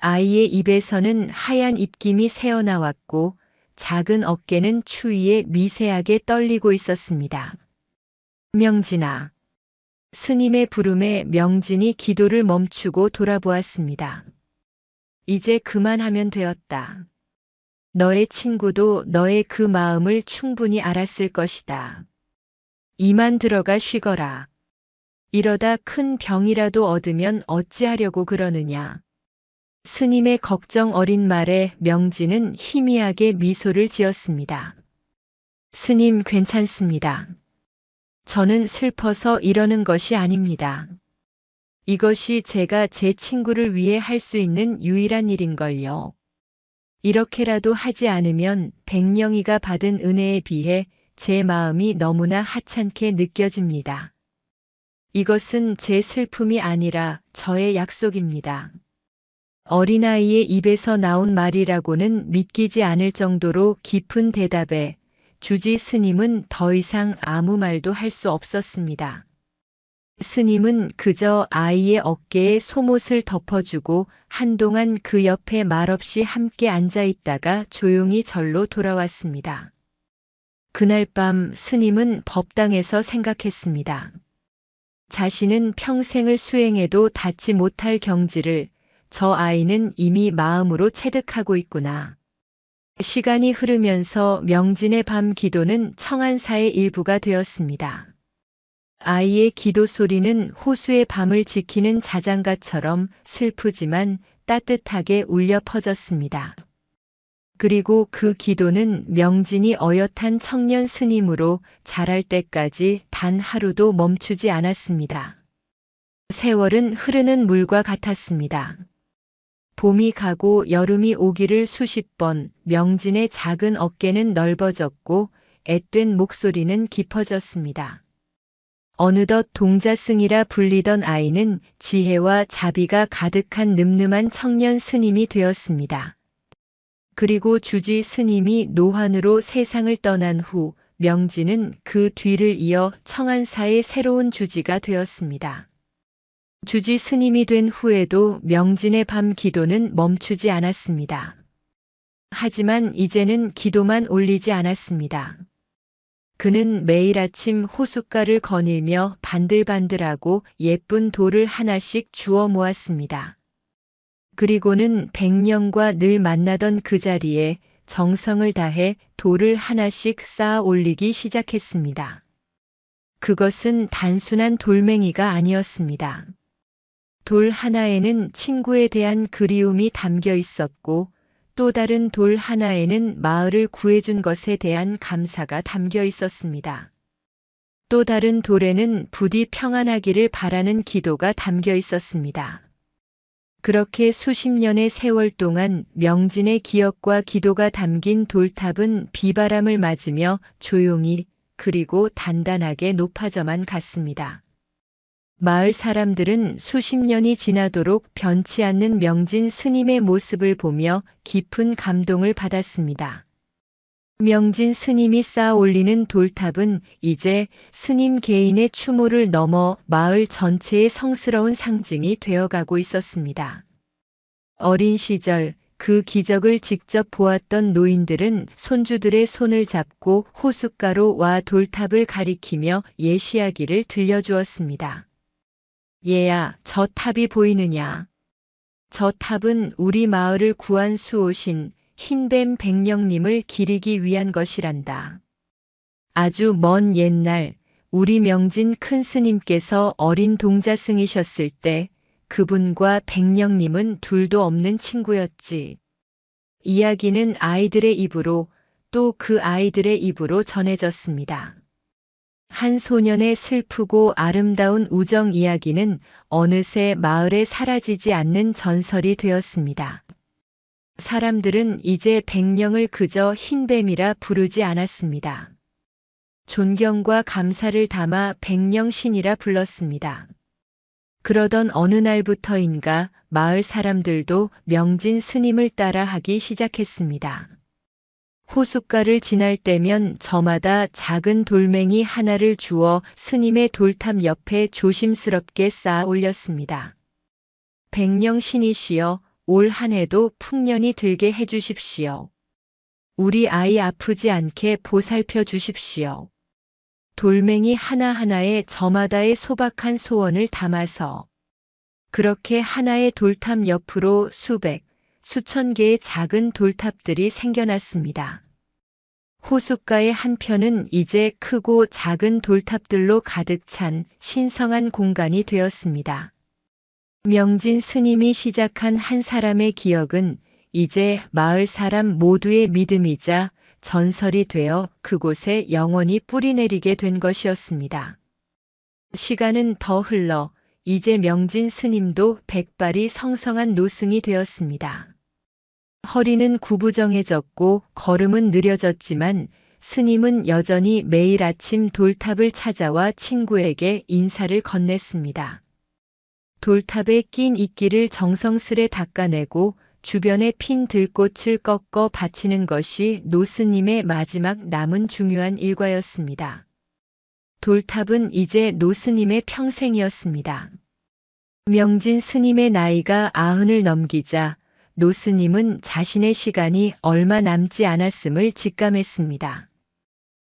아이의 입에서는 하얀 입김이 새어나왔고 작은 어깨는 추위에 미세하게 떨리고 있었습니다. 명진아. 스님의 부름에 명진이 기도를 멈추고 돌아보았습니다. 이제 그만하면 되었다. 너의 친구도 너의 그 마음을 충분히 알았을 것이다. 이만 들어가 쉬거라. 이러다 큰 병이라도 얻으면 어찌하려고 그러느냐. 스님의 걱정 어린 말에 명진은 희미하게 미소를 지었습니다. 스님 괜찮습니다. 저는 슬퍼서 이러는 것이 아닙니다. 이것이 제가 제 친구를 위해 할 수 있는 유일한 일인걸요. 이렇게라도 하지 않으면 백령이가 받은 은혜에 비해 제 마음이 너무나 하찮게 느껴집니다. 이것은 제 슬픔이 아니라 저의 약속입니다. 어린아이의 입에서 나온 말이라고는 믿기지 않을 정도로 깊은 대답에 주지 스님은 더 이상 아무 말도 할 수 없었습니다. 스님은 그저 아이의 어깨에 소못을 덮어주고 한동안 그 옆에 말없이 함께 앉아 있다가 조용히 절로 돌아왔습니다. 그날 밤 스님은 법당에서 생각했습니다. 자신은 평생을 수행해도 닿지 못할 경지를 저 아이는 이미 마음으로 체득하고 있구나. 시간이 흐르면서 명진의 밤 기도는 청한사의 일부가 되었습니다. 아이의 기도 소리는 호수의 밤을 지키는 자장가처럼 슬프지만 따뜻하게 울려 퍼졌습니다. 그리고 그 기도는 명진이 어엿한 청년 스님으로 자랄 때까지 단 하루도 멈추지 않았습니다. 세월은 흐르는 물과 같았습니다. 봄이 가고 여름이 오기를 수십 번 명진의 작은 어깨는 넓어졌고 앳된 목소리는 깊어졌습니다. 어느덧 동자승이라 불리던 아이는 지혜와 자비가 가득한 늠름한 청년 스님이 되었습니다. 그리고 주지 스님이 노환으로 세상을 떠난 후 명진은 그 뒤를 이어 청안사의 새로운 주지가 되었습니다. 주지 스님이 된 후에도 명진의 밤 기도는 멈추지 않았습니다. 하지만 이제는 기도만 올리지 않았습니다. 그는 매일 아침 호숫가를 거닐며 반들반들하고 예쁜 돌을 하나씩 주워 모았습니다. 그리고는 백령과 늘 만나던 그 자리에 정성을 다해 돌을 하나씩 쌓아 올리기 시작했습니다. 그것은 단순한 돌멩이가 아니었습니다. 돌 하나에는 친구에 대한 그리움이 담겨 있었고 또 다른 돌 하나에는 마을을 구해준 것에 대한 감사가 담겨 있었습니다. 또 다른 돌에는 부디 평안하기를 바라는 기도가 담겨 있었습니다. 그렇게 수십 년의 세월 동안 명진의 기억과 기도가 담긴 돌탑은 비바람을 맞으며 조용히 그리고 단단하게 높아져만 갔습니다. 마을 사람들은 수십 년이 지나도록 변치 않는 명진 스님의 모습을 보며 깊은 감동을 받았습니다. 명진 스님이 쌓아 올리는 돌탑은 이제 스님 개인의 추모를 넘어 마을 전체의 성스러운 상징이 되어가고 있었습니다. 어린 시절 그 기적을 직접 보았던 노인들은 손주들의 손을 잡고 호숫가로 와 돌탑을 가리키며 예시하기를 들려주었습니다. 얘야, 저 탑이 보이느냐? 저 탑은 우리 마을을 구한 수호신 흰뱀 백령님을 기리기 위한 것이란다. 아주 먼 옛날 우리 명진 큰 스님께서 어린 동자승이셨을 때 그분과 백령님은 둘도 없는 친구였지. 이야기는 아이들의 입으로 또 그 아이들의 입으로 전해졌습니다. 한 소년의 슬프고 아름다운 우정 이야기는 어느새 마을에 사라지지 않는 전설이 되었습니다. 사람들은 이제 백령을 그저 흰뱀이라 부르지 않았습니다. 존경과 감사를 담아 백령신이라 불렀습니다. 그러던 어느 날부터인가 마을 사람들도 명진 스님을 따라 하기 시작했습니다. 호숫가를 지날 때면 저마다 작은 돌멩이 하나를 주워 스님의 돌탑 옆에 조심스럽게 쌓아 올렸습니다. 백령신이시여, 올 한 해도 풍년이 들게 해주십시오. 우리 아이 아프지 않게 보살펴 주십시오. 돌멩이 하나하나에 저마다의 소박한 소원을 담아서 그렇게 하나의 돌탑 옆으로 수백, 수천 개의 작은 돌탑들이 생겨났습니다. 호숫가의 한편은 이제 크고 작은 돌탑들로 가득 찬 신성한 공간이 되었습니다. 명진 스님이 시작한 한 사람의 기억은 이제 마을 사람 모두의 믿음이자 전설이 되어 그곳에 영원히 뿌리내리게 된 것이었습니다. 시간은 더 흘러 이제 명진 스님도 백발이 성성한 노승이 되었습니다. 허리는 구부정해졌고 걸음은 느려졌지만 스님은 여전히 매일 아침 돌탑을 찾아와 친구에게 인사를 건넸습니다. 돌탑에 낀 이끼를 정성스레 닦아내고 주변에 핀 들꽃을 꺾어 바치는 것이 노스님의 마지막 남은 중요한 일과였습니다. 돌탑은 이제 노스님의 평생이었습니다. 명진 스님의 나이가 90을 넘기자 노스님은 자신의 시간이 얼마 남지 않았음을 직감했습니다.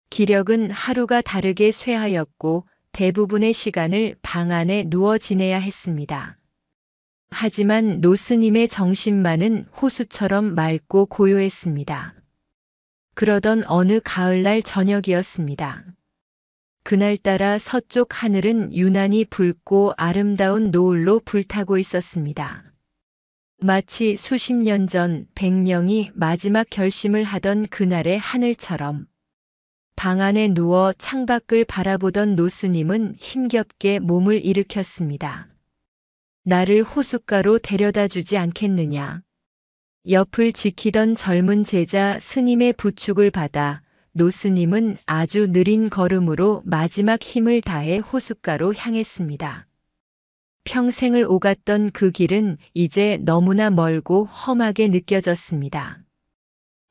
기력은 하루가 다르게 쇠하였고 대부분의 시간을 방 안에 누워 지내야 했습니다. 하지만 노스님의 정신만은 호수처럼 맑고 고요했습니다. 그러던 어느 가을날 저녁이었습니다. 그날따라 서쪽 하늘은 유난히 붉고 아름다운 노을로 불타고 있었습니다. 마치 수십 년 전 백령이 마지막 결심을 하던 그날의 하늘처럼 방 안에 누워 창밖을 바라보던 노스님은 힘겹게 몸을 일으켰습니다. 나를 호숫가로 데려다 주지 않겠느냐. 옆을 지키던 젊은 제자 스님의 부축을 받아 노스님은 아주 느린 걸음으로 마지막 힘을 다해 호숫가로 향했습니다. 평생을 오갔던 그 길은 이제 너무나 멀고 험하게 느껴졌습니다.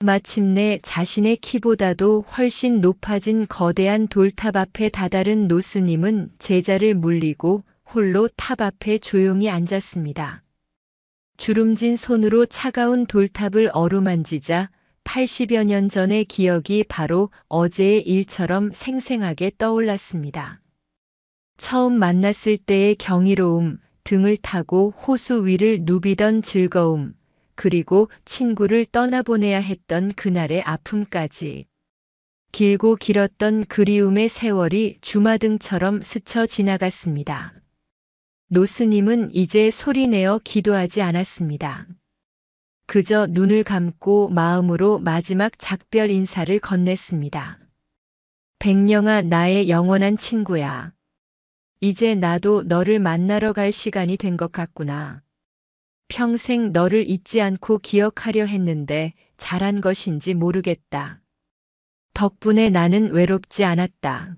마침내 자신의 키보다도 훨씬 높아진 거대한 돌탑 앞에 다다른 노스님은 제자를 물리고 홀로 탑 앞에 조용히 앉았습니다. 주름진 손으로 차가운 돌탑을 어루만지자 80여 년 전의 기억이 바로 어제의 일처럼 생생하게 떠올랐습니다. 처음 만났을 때의 경이로움, 등을 타고 호수 위를 누비던 즐거움, 그리고 친구를 떠나보내야 했던 그날의 아픔까지. 길고 길었던 그리움의 세월이 주마등처럼 스쳐 지나갔습니다. 노스님은 이제 소리내어 기도하지 않았습니다. 그저 눈을 감고 마음으로 마지막 작별 인사를 건넸습니다. 백령아, 나의 영원한 친구야. 이제 나도 너를 만나러 갈 시간이 된 것 같구나. 평생 너를 잊지 않고 기억하려 했는데 잘한 것인지 모르겠다. 덕분에 나는 외롭지 않았다.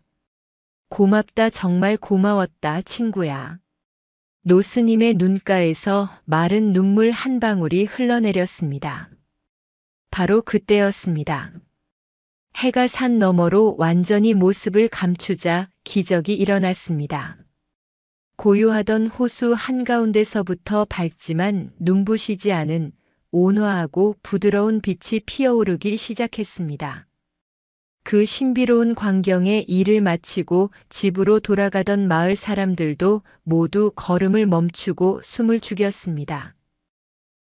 고맙다, 정말 고마웠다, 친구야. 노스님의 눈가에서 마른 눈물 한 방울이 흘러내렸습니다. 바로 그때였습니다. 해가 산 너머로 완전히 모습을 감추자 기적이 일어났습니다. 고요하던 호수 한가운데서부터 밝지만 눈부시지 않은 온화하고 부드러운 빛이 피어오르기 시작했습니다. 그 신비로운 광경에 일을 마치고 집으로 돌아가던 마을 사람들도 모두 걸음을 멈추고 숨을 죽였습니다.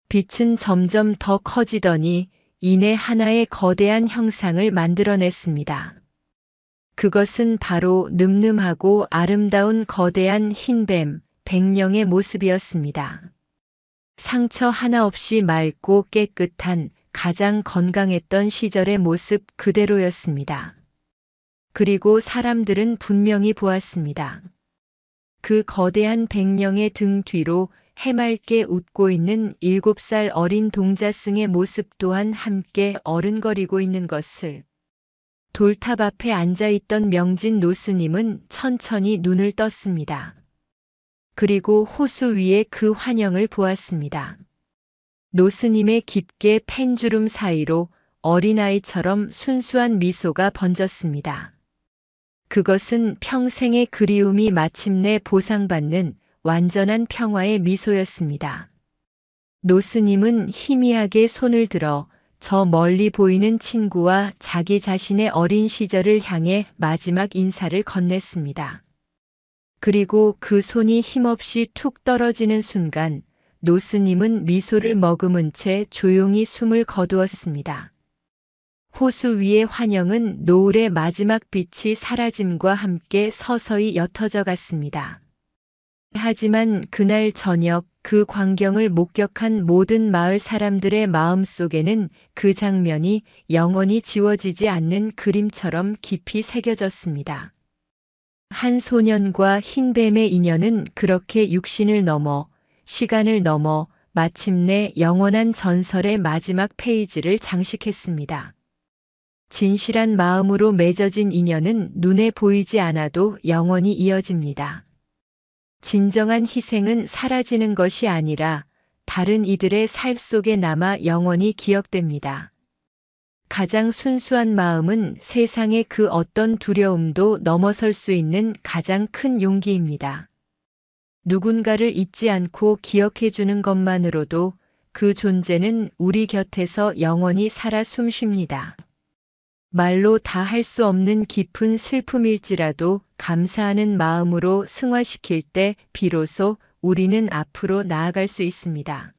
빛은 점점 더 커지더니 이내 하나의 거대한 형상을 만들어냈습니다. 그것은 바로 늠름하고 아름다운 거대한 흰뱀, 백령의 모습이었습니다. 상처 하나 없이 맑고 깨끗한 가장 건강했던 시절의 모습 그대로였습니다. 그리고 사람들은 분명히 보았습니다. 그 거대한 백령의 등 뒤로 해맑게 웃고 있는 7살 어린 동자승의 모습 또한 함께 어른거리고 있는 것을. 돌탑 앞에 앉아있던 명진 노스님은 천천히 눈을 떴습니다. 그리고 호수 위에 그 환영을 보았습니다. 노스님의 깊게 팬 주름 사이로 어린아이처럼 순수한 미소가 번졌습니다. 그것은 평생의 그리움이 마침내 보상받는 완전한 평화의 미소였습니다. 노스님은 희미하게 손을 들어 저 멀리 보이는 친구와 자기 자신의 어린 시절을 향해 마지막 인사를 건넸습니다. 그리고 그 손이 힘없이 툭 떨어지는 순간 노스님은 미소를 머금은 채 조용히 숨을 거두었습니다. 호수 위의 환영은 노을의 마지막 빛이 사라짐과 함께 서서히 옅어져 갔습니다. 하지만 그날 저녁 그 광경을 목격한 모든 마을 사람들의 마음속에는 그 장면이 영원히 지워지지 않는 그림처럼 깊이 새겨졌습니다. 한 소년과 흰뱀의 인연은 그렇게 육신을 넘어 시간을 넘어 마침내 영원한 전설의 마지막 페이지를 장식했습니다. 진실한 마음으로 맺어진 인연은 눈에 보이지 않아도 영원히 이어집니다. 진정한 희생은 사라지는 것이 아니라 다른 이들의 삶 속에 남아 영원히 기억됩니다. 가장 순수한 마음은 세상의 그 어떤 두려움도 넘어설 수 있는 가장 큰 용기입니다. 누군가를 잊지 않고 기억해 주는 것만으로도 그 존재는 우리 곁에서 영원히 살아 숨쉽니다. 말로 다 할 수 없는 깊은 슬픔일지라도 감사하는 마음으로 승화시킬 때 비로소 우리는 앞으로 나아갈 수 있습니다.